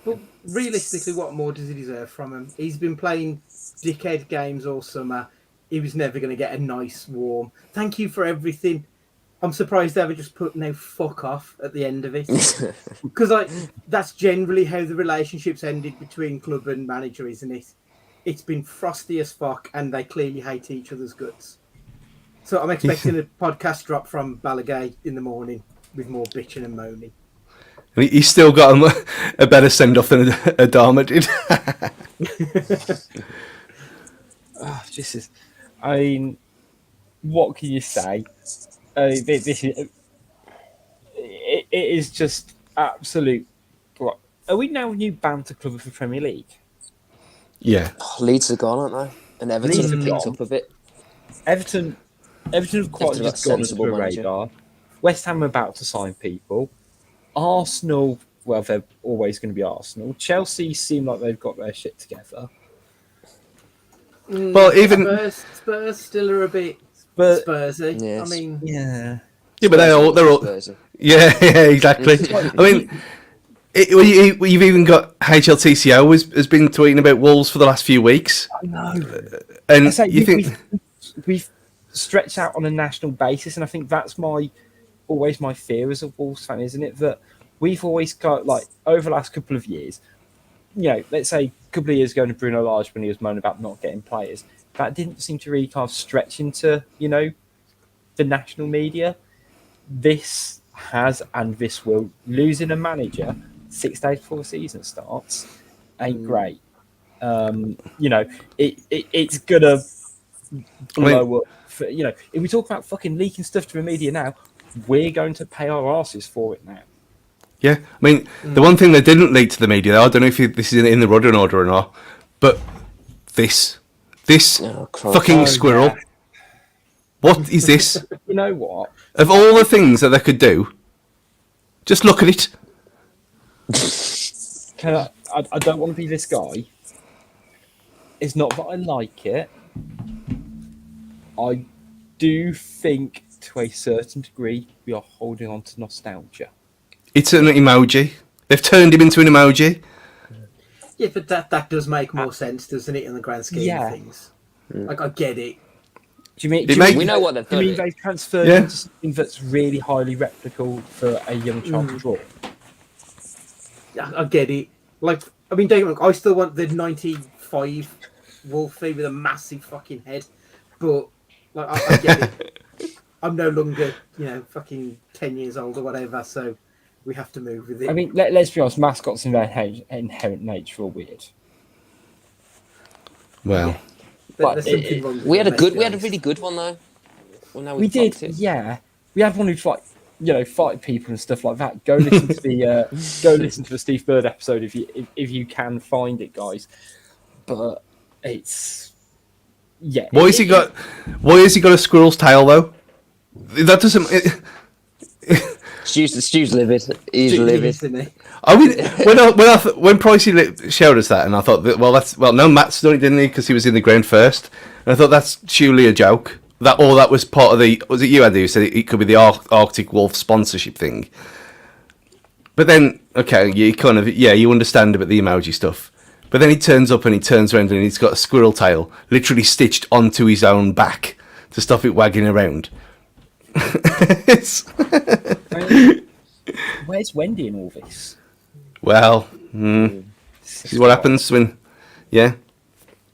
[SPEAKER 5] Well, realistically, what more does he deserve from him? He's been playing dickhead games all summer. He was never going to get a nice, warm thank you for everything. I'm surprised they ever just put no fuck off at the end of it. Because that's generally how the relationships ended between club and manager, isn't it? It's been frosty as fuck and they clearly hate each other's guts. So I'm expecting a podcast drop from Balaguer in the morning with more bitching and moaning.
[SPEAKER 4] He's still got a better send-off than Adama did.
[SPEAKER 3] I mean, what can you say? It is just absolute. What, are we now a new banter club of the Premier League?
[SPEAKER 4] Yeah.
[SPEAKER 6] Leeds are gone, aren't they? And Everton have picked up a bit.
[SPEAKER 3] Everton have quite just gone under the radar. West Ham are about to sign people. Arsenal, well, they're always going to be Arsenal. Chelsea seem like they've got their shit together.
[SPEAKER 4] Well, even
[SPEAKER 5] Spurs still are a bit Spursy.
[SPEAKER 6] Yes.
[SPEAKER 5] I mean,
[SPEAKER 3] yeah,
[SPEAKER 4] but they're all
[SPEAKER 6] Spursy.
[SPEAKER 4] yeah, exactly. I mean, You've even got HLTCO has been tweeting about Wolves for the last few weeks.
[SPEAKER 3] I know.
[SPEAKER 4] And
[SPEAKER 3] I say,
[SPEAKER 4] you think...
[SPEAKER 3] we've stretched out on a national basis, and I think that's always my fear as a Wolves fan, isn't it? That we've always got, like, over the last couple of years, you know, let's say a couple of years ago, Bruno Lage, when he was moaning about not getting players, that didn't seem to really kind of stretch into, you know, the national media. This has and this will. Losing a manager 6 days before the season starts ain't great. You know, it's gonna blow up. You know, if we talk about fucking leaking stuff to the media now, we're going to pay our asses for it now.
[SPEAKER 4] Yeah, I mean, the one thing they didn't leak to the media, though, I don't know if this is in the running order or not, but this fucking squirrel.
[SPEAKER 3] Yeah.
[SPEAKER 4] What is this?
[SPEAKER 3] You know what?
[SPEAKER 4] Of all the things that they could do, just look at it.
[SPEAKER 3] I don't want to be this guy. It's not that I like it. I do think, to a certain degree, we are holding on to nostalgia.
[SPEAKER 4] It's an emoji. They've turned him into an emoji.
[SPEAKER 5] Yeah, but that does make more sense, doesn't it, in the grand scheme of things? Like, I get it.
[SPEAKER 3] Do you mean
[SPEAKER 6] we know what they've done?
[SPEAKER 3] Do you mean they've transferred into something that's really highly replicable for a young child to draw?
[SPEAKER 5] Yeah, I get it. Like, I mean, don't get me wrong, I still want the 95 Wolfie with a massive fucking head, but like, I get it. I'm no longer, you know, fucking 10 years old or whatever, so we have to move with it.
[SPEAKER 3] I mean, let's be honest, mascots in their inherent nature are weird.
[SPEAKER 4] Well,
[SPEAKER 5] There's something wrong with
[SPEAKER 6] We had
[SPEAKER 5] it,
[SPEAKER 6] a really good one though. Well, now
[SPEAKER 3] We did, yeah. We had one who'd fight people and stuff like that. Go listen to the Steve Bird episode if you can find it, guys. But it's
[SPEAKER 4] Why has he got a squirrel's tail though? That doesn't.
[SPEAKER 6] Stu's livid. He's livid.
[SPEAKER 4] I mean, when Pricey showed us that, and I thought, no, Matt's done it, didn't he? Because he was in the ground first, and I thought that's surely a joke. That was part of the. Was it you, Andy, who said it could be the Arctic Wolf sponsorship thing? But then, okay, you understand about the emoji stuff. But then he turns up and he turns around and he's got a squirrel tail literally stitched onto his own back to stop it wagging around.
[SPEAKER 3] Where's Wendy in all this?
[SPEAKER 4] Well, this is what happens when,
[SPEAKER 3] When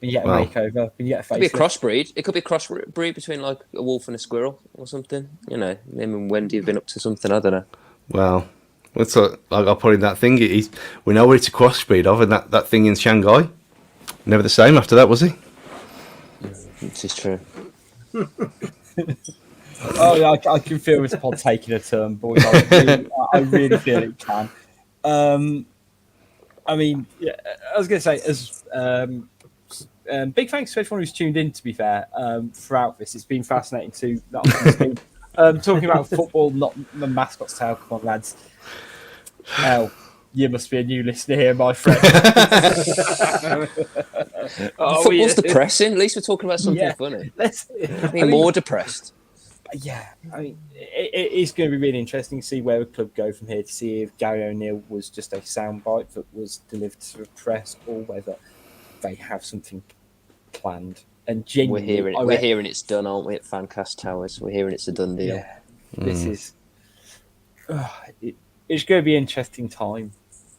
[SPEAKER 3] you get a makeover, when you get a face.
[SPEAKER 6] It could be a crossbreed. It could be a crossbreed between like a wolf and a squirrel or something. You know, him and Wendy have been up to something. I don't know.
[SPEAKER 4] Well, I'll put in that thing. We know where it's a crossbreed of, and that thing in Shanghai. Never the same after that, was he?
[SPEAKER 6] This is true.
[SPEAKER 3] Oh, I can feel this pod taking a turn, boys. I really feel it can. I mean, yeah, I was going to say, as big thanks to everyone who's tuned in, to be fair, throughout this. It's been fascinating to talking about football, not the mascot's tail. Come on, lads. Hell, you must be a new listener here, my friend.
[SPEAKER 6] Football's depressing. At least we're talking about something funny. More depressed.
[SPEAKER 3] Yeah, I mean, it's going to be really interesting to see where the club go from here, to see if Gary O'Neill was just a soundbite that was delivered to the press, or whether they have something planned. And genuinely,
[SPEAKER 6] we're hearing it's done, aren't we? At Fancast Towers, we're hearing it's a done deal.
[SPEAKER 3] Yeah, this is. It's going to be an interesting time,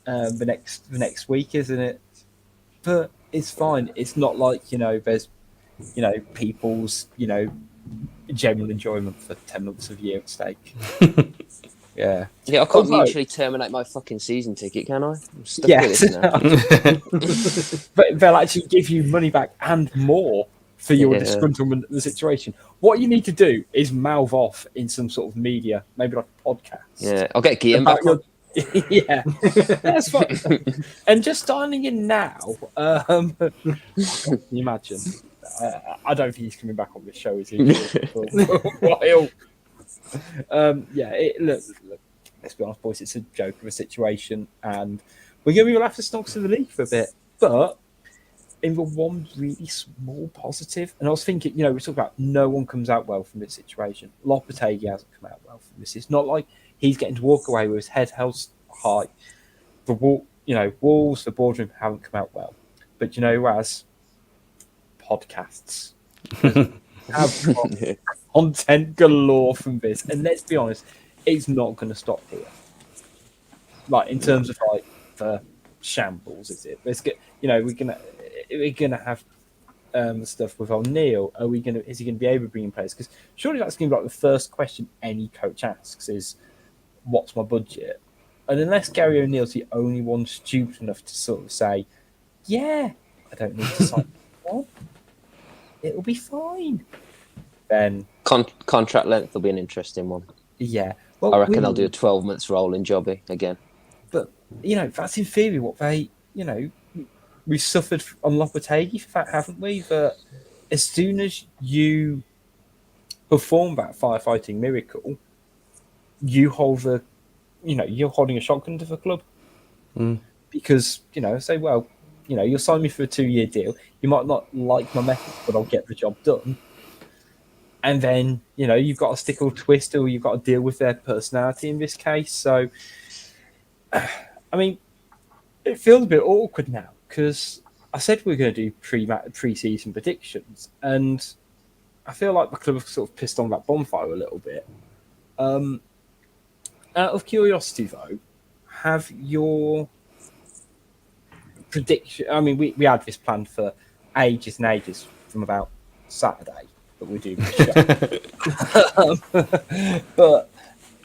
[SPEAKER 3] the next week, isn't it? But it's fine. It's not like there's, people's general enjoyment for 10 months of year at stake. Yeah,
[SPEAKER 6] I can't mutually terminate my fucking season ticket, can I? I'm stuck with this now.
[SPEAKER 3] But they'll actually give you money back and more for your disgruntlement of the situation. What you need to do is mouth off in some sort of media, maybe like a podcast.
[SPEAKER 6] Yeah, I'll get Guillaume back.
[SPEAKER 3] Yeah, that's fine. And just dialing in now, can you imagine? I don't think he's coming back on this show, is he? Look, let's be honest, boys, it's a joke of a situation, and we're going to be left to snogs in the league for a bit. But in the one really small positive, and I was thinking, we talk about no one comes out well from this situation. Lopetegui hasn't come out well from this. It's not like he's getting to walk away with his head held high. Wolves, the boardroom haven't come out well. But who has? Podcasts. Have got content galore from this. And let's be honest, it's not going to stop here. Like, in terms of, like, the shambles, is it? Let's get, we're gonna have stuff with O'Neill. Is he gonna be able to bring in players? Because surely that's gonna be like the first question any coach asks is, what's my budget? And unless Gary O'Neill's the only one stupid enough to sort of say, yeah, I don't need to sign one, it'll be fine. Then
[SPEAKER 6] contract length will be an interesting one.
[SPEAKER 3] Yeah. Well,
[SPEAKER 6] I reckon they'll do a 12 months rolling jobby again.
[SPEAKER 3] But, that's in theory what they, we suffered on Lopetegui for that, haven't we? That as soon as you perform that firefighting miracle, you hold you're holding a shotgun to the club. Because, say, well, you'll sign me for a 2-year deal. You might not like my methods, but I'll get the job done. And then, you've got to stick or twist, or you've got to deal with their personality in this case. So, I mean, it feels a bit awkward now because I said we were going to do pre-season predictions, and I feel like the club have sort of pissed on that bonfire a little bit. Out of curiosity, though, have your prediction? I mean, we had this planned for ages and ages from about Saturday, but we do. But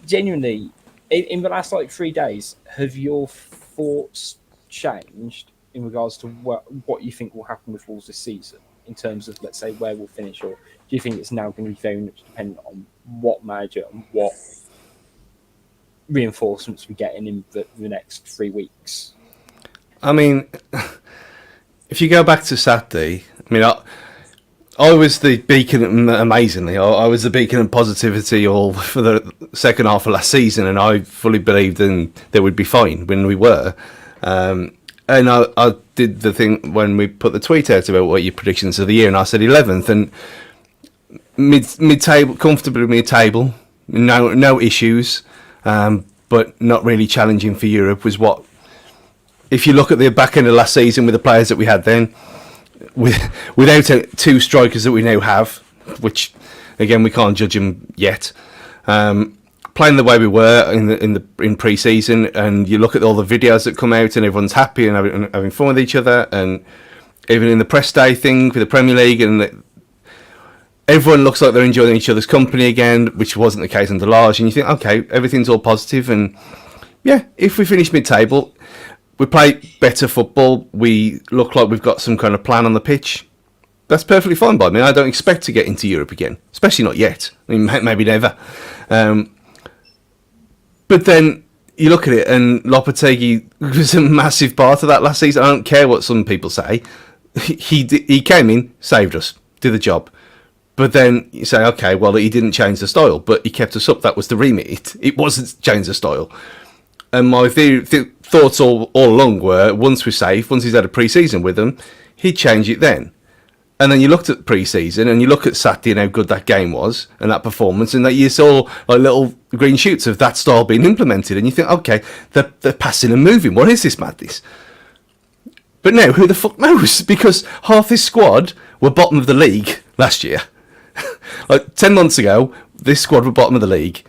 [SPEAKER 3] genuinely, in the last 3 days, have your thoughts changed in regards to what you think will happen with Wolves this season in terms of, let's say, where we'll finish, or do you think it's now going to be very much dependent on what manager and what reinforcements we get in the next 3 weeks?
[SPEAKER 4] I mean, if you go back to Saturday, I mean, I was the beacon, amazingly. I was the beacon of positivity all for the second half of last season, and I fully believed they would be fine when we were. And I did the thing when we put the tweet out about what your predictions of the year, and I said 11th, and mid-table, comfortably mid-table, no issues, but not really challenging for Europe was what. If you look at the back end of last season with the players that we had then, without 2 strikers that we now have, which again we can't judge them yet, playing the way we were in pre-season, and you look at all the videos that come out and everyone's happy and having fun with each other, and even in the press day thing for the Premier League, and everyone looks like they're enjoying each other's company again, which wasn't the case under Lars, and you think, okay, everything's all positive, and yeah, if we finish mid-table, we play better football, we look like we've got some kind of plan on the pitch, that's perfectly fine by me. I don't expect to get into Europe again, especially not yet. I mean, maybe never. But then you look at it, and Lopetegui was a massive part of that last season. I don't care what some people say. He came in, saved us, did the job. But then you say, okay, well, he didn't change the style, but he kept us up. That was the remit. It wasn't change the style. And my thoughts all along were, once we're safe, once he's had a pre-season with them, he'd change it then. And then you looked at pre-season, and you look at Saturday and how good that game was, and that performance, and that you saw like little green shoots of that style being implemented, and you think, okay, they're passing and moving. What is this madness? But now, who the fuck knows? Because half this squad were bottom of the league last year. Like 10 months ago, this squad were bottom of the league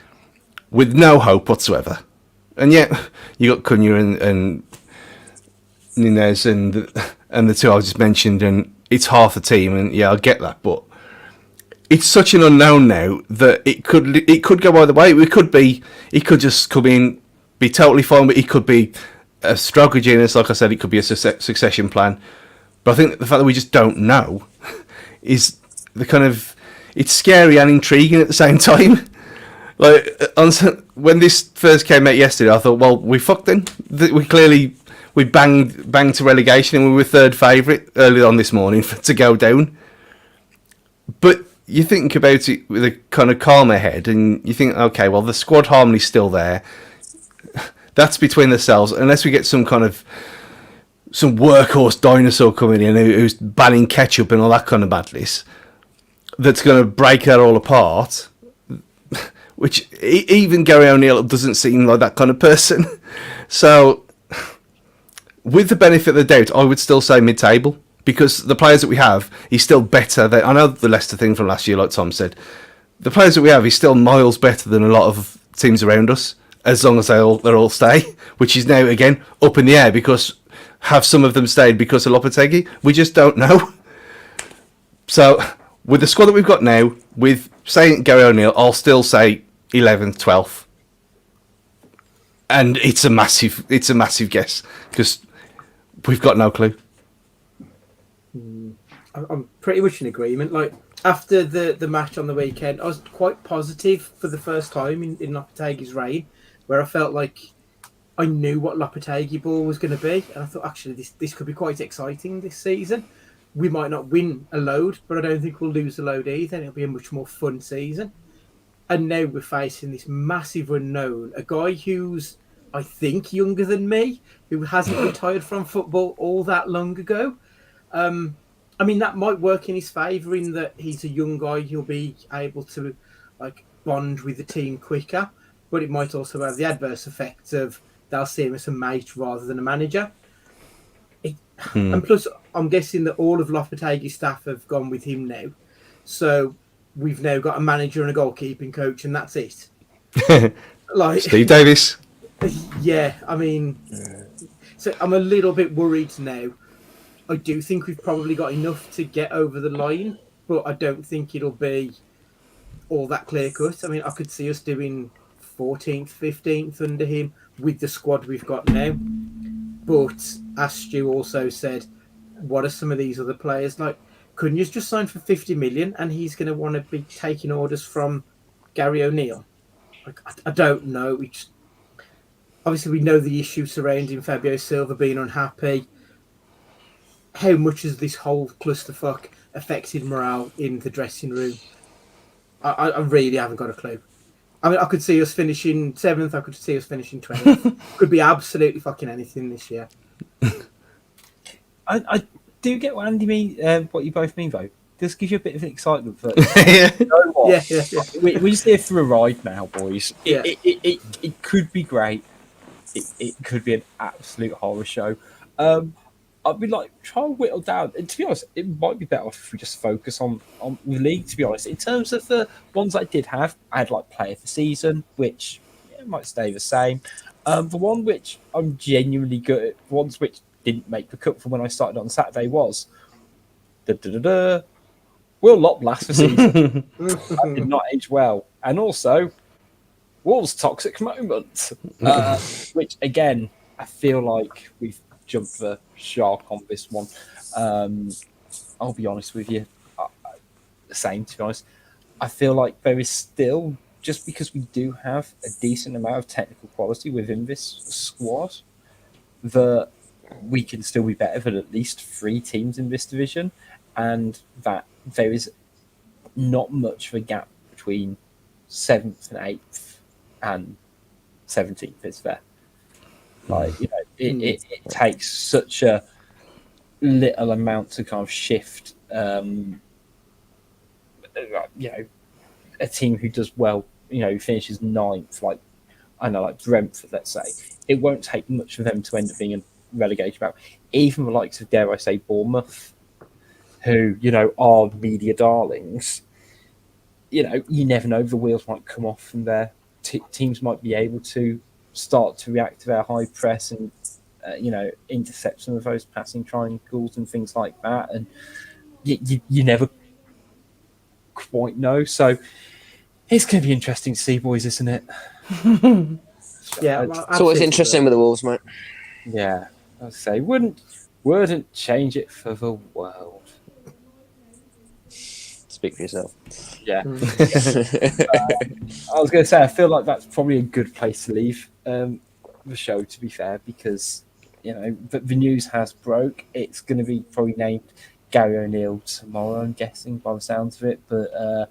[SPEAKER 4] with no hope whatsoever. And yet, you got Cunha and Nunez and the 2 I just mentioned, and it's half the team, and yeah, I get that, but it's such an unknown now that it could go either way. It could just come in, be totally fine, but it could be a struggle genius. Like I said, it could be a succession plan. But I think the fact that we just don't know is the kind of, it's scary and intriguing at the same time. Like when this first came out yesterday, I thought, well, we fucked then. We banged to relegation, and we were third favourite early on this morning to go down. But you think about it with a kind of calmer head, and you think, okay, well, the squad harmony's still there. That's between themselves, unless we get some workhorse dinosaur coming in who's banning ketchup and all that kind of badness, that's going to break that all apart. Which even Gary O'Neill doesn't seem like that kind of person. So with the benefit of the doubt, I would still say mid-table because the players that we have, he's still better. I know the Leicester thing from last year, like Tom said. The players that we have, he's still miles better than a lot of teams around us, as long as they all stay, which is now again up in the air because have some of them stayed because of Lopetegui? We just don't know. So with the squad that we've got now, with saying Gary O'Neill, I'll still say 11th, 12th. And it's a massive guess because we've got no clue.
[SPEAKER 5] I'm pretty much in agreement. Like after the match on the weekend, I was quite positive for the first time in Lopetegui's reign, where I felt like I knew what Lopetegui ball was going to be, and I thought actually this could be quite exciting this season. We might not win a load, but I don't think we'll lose a load either. And it'll be a much more fun season. And now we're facing this massive unknown, a guy who's, I think, younger than me, who hasn't retired from football all that long ago. I mean, that might work in his favour in that he's a young guy. He'll be able to like bond with the team quicker, but it might also have the adverse effect of they'll see him as a mate rather than a manager. And plus, I'm guessing that all of Lopetegui's staff have gone with him now. So we've now got a manager and a goalkeeping coach, and that's it. Like
[SPEAKER 4] Steve Davis.
[SPEAKER 5] Yeah, I mean, so I'm a little bit worried now. I do think we've probably got enough to get over the line, but I don't think it'll be all that clear cut. I mean, I could see us doing 14th, 15th under him with the squad we've got now. But as Stu also said, what are some of these other players like? Couldn't you just sign for 50 million and he's going to want to be taking orders from Gary O'Neill? Like, I don't know. Obviously, we know the issue surrounding Fabio Silva being unhappy. How much has this whole clusterfuck affected morale in the dressing room? I really haven't got a clue. I mean, I could see us finishing 7th. I could see us finishing 20th. Could be absolutely fucking anything this year.
[SPEAKER 3] I do get what Andy what you both mean, though. This gives you a bit of excitement. But
[SPEAKER 4] Yeah.
[SPEAKER 3] you know what?
[SPEAKER 5] Yeah.
[SPEAKER 3] We're just here for a ride now, boys.
[SPEAKER 5] Yeah.
[SPEAKER 3] It could be great. It could be an absolute horror show. I'd be like, try and whittle down. And to be honest, it might be better if we just focus on the league, to be honest. In terms of the ones I did have, I had like player of the season, which might stay the same. The one which I'm genuinely good at, ones which didn't make the cut from when I started on Saturday was Will Lop last the season. That did not age well. And also, Wolves' toxic moment, which again, I feel like we've jumped the shark on this one. I'll be honest with you, the same, to be honest. I feel like there is still, just because we do have a decent amount of technical quality within this squad, that we can still be better than at least 3 teams in this division, and that there is not much of a gap between 7th and 8th and 17th, is there? Like, it takes such a little amount to kind of shift, a team who does well, finishes 9th, like Brentford, let's say. It won't take much for them to end up being a relegation battle. Even the likes of, dare I say, Bournemouth, who, are media darlings, you never know, the wheels might come off and their teams might be able to start to react to their high press and intercept some of those passing triangles and things like that, and you never quite know. So it's going to be interesting to see, boys, isn't it?
[SPEAKER 5] Yeah,
[SPEAKER 6] it's always interesting with the Wolves, mate.
[SPEAKER 3] Yeah, I'd say wouldn't change it for the world.
[SPEAKER 6] Speak for yourself.
[SPEAKER 3] Yeah. I was going to say, I feel like that's probably a good place to leave the show, to be fair, because the news has broke. It's going to be probably named Gary O'Neill tomorrow, I'm guessing, by the sounds of it. But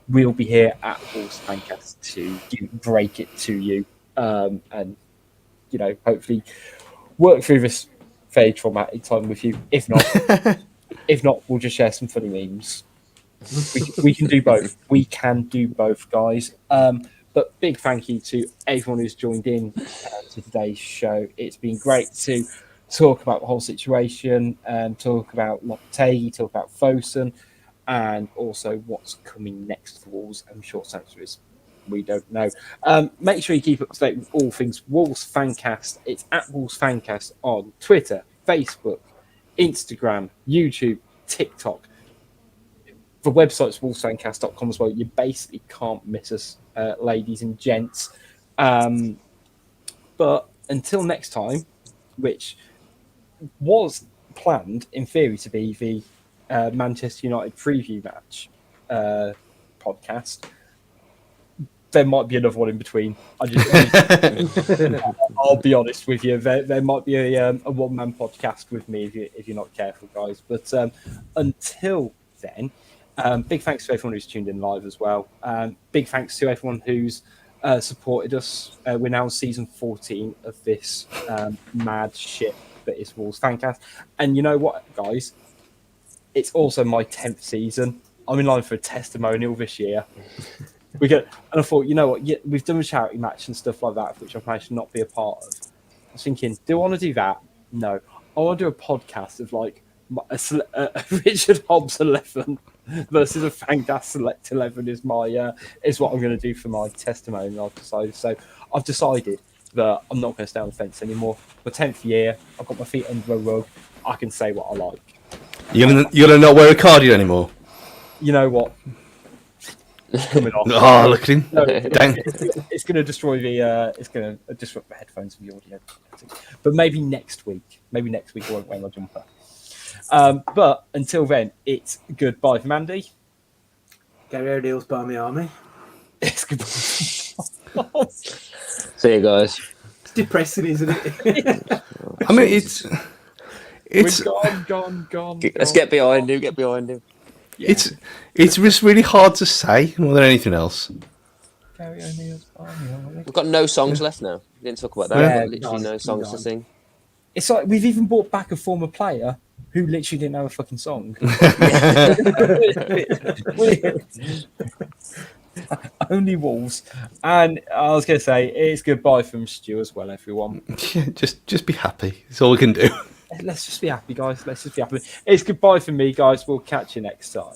[SPEAKER 3] we'll be here at Wolves Fancast to break it to you, and hopefully work through this very traumatic time with you. If not, we'll just share some funny memes. We can do both. We can do both, guys. But big thank you to everyone who's joined in to today's show. It's been great to talk about the whole situation, talk about Lopetegui, talk about Fosun, and also what's coming next for Wolves. I'm sure the answer is we don't know. Make sure you keep up to date with all things Wolves Fancast. It's at Wolves Fancast on Twitter, Facebook, Instagram, YouTube, TikTok. The website's wolvesfancast.com as well. You basically can't miss us, ladies and gents. But until next time, which was planned in theory to be the Manchester United preview match podcast, there might be another one in between. I'll be honest with you. There might be a one-man podcast with me if you're not careful, guys. But until then, big thanks to everyone who's tuned in live as well. Big thanks to everyone who's supported us. We're now in season 14 of this mad shit that is Wolves Fancast. And you know what, guys? It's also my 10th season. I'm in line for a testimonial this year. And I thought, you know what? Yeah, we've done a charity match and stuff like that, which I've managed to not be a part of. I was thinking, do I want to do that? No. I want to do a podcast of like a Richard Hobbs 11 versus a Fancast Select 11 is what I'm going to do for my testimony. I've decided that I'm not going to stay on the fence anymore. My 10th year, I've got my feet under a rug. I can say what I like.
[SPEAKER 4] You're gonna not wear a cardigan anymore.
[SPEAKER 3] You know what? It's coming off.
[SPEAKER 4] Oh, look at him!
[SPEAKER 3] No,
[SPEAKER 4] Dang.
[SPEAKER 3] It's going to destroy it's going to disrupt the headphones of the audio. But maybe next week I won't wear my jumper. But until then, it's goodbye from Andy.
[SPEAKER 5] Gary O'Neill's by my army.
[SPEAKER 3] It's goodbye.
[SPEAKER 6] See you guys.
[SPEAKER 5] It's depressing, isn't it?
[SPEAKER 4] I mean, it's
[SPEAKER 3] Gone.
[SPEAKER 6] Let's get behind him. Get behind him.
[SPEAKER 3] Yeah.
[SPEAKER 4] It's just really hard to say more than anything else.
[SPEAKER 6] We've got no songs left now. We didn't talk about that.
[SPEAKER 3] Yeah,
[SPEAKER 6] We've got literally no songs to sing.
[SPEAKER 3] It's like we've even brought back a former player who literally didn't have a fucking song. Only Wolves. And I was going to say, it's goodbye from Stu as well, everyone.
[SPEAKER 4] Yeah, just be happy. It's all we can do.
[SPEAKER 3] Let's just be happy, guys. Let's just be happy. It's goodbye from me, guys. We'll catch you next time.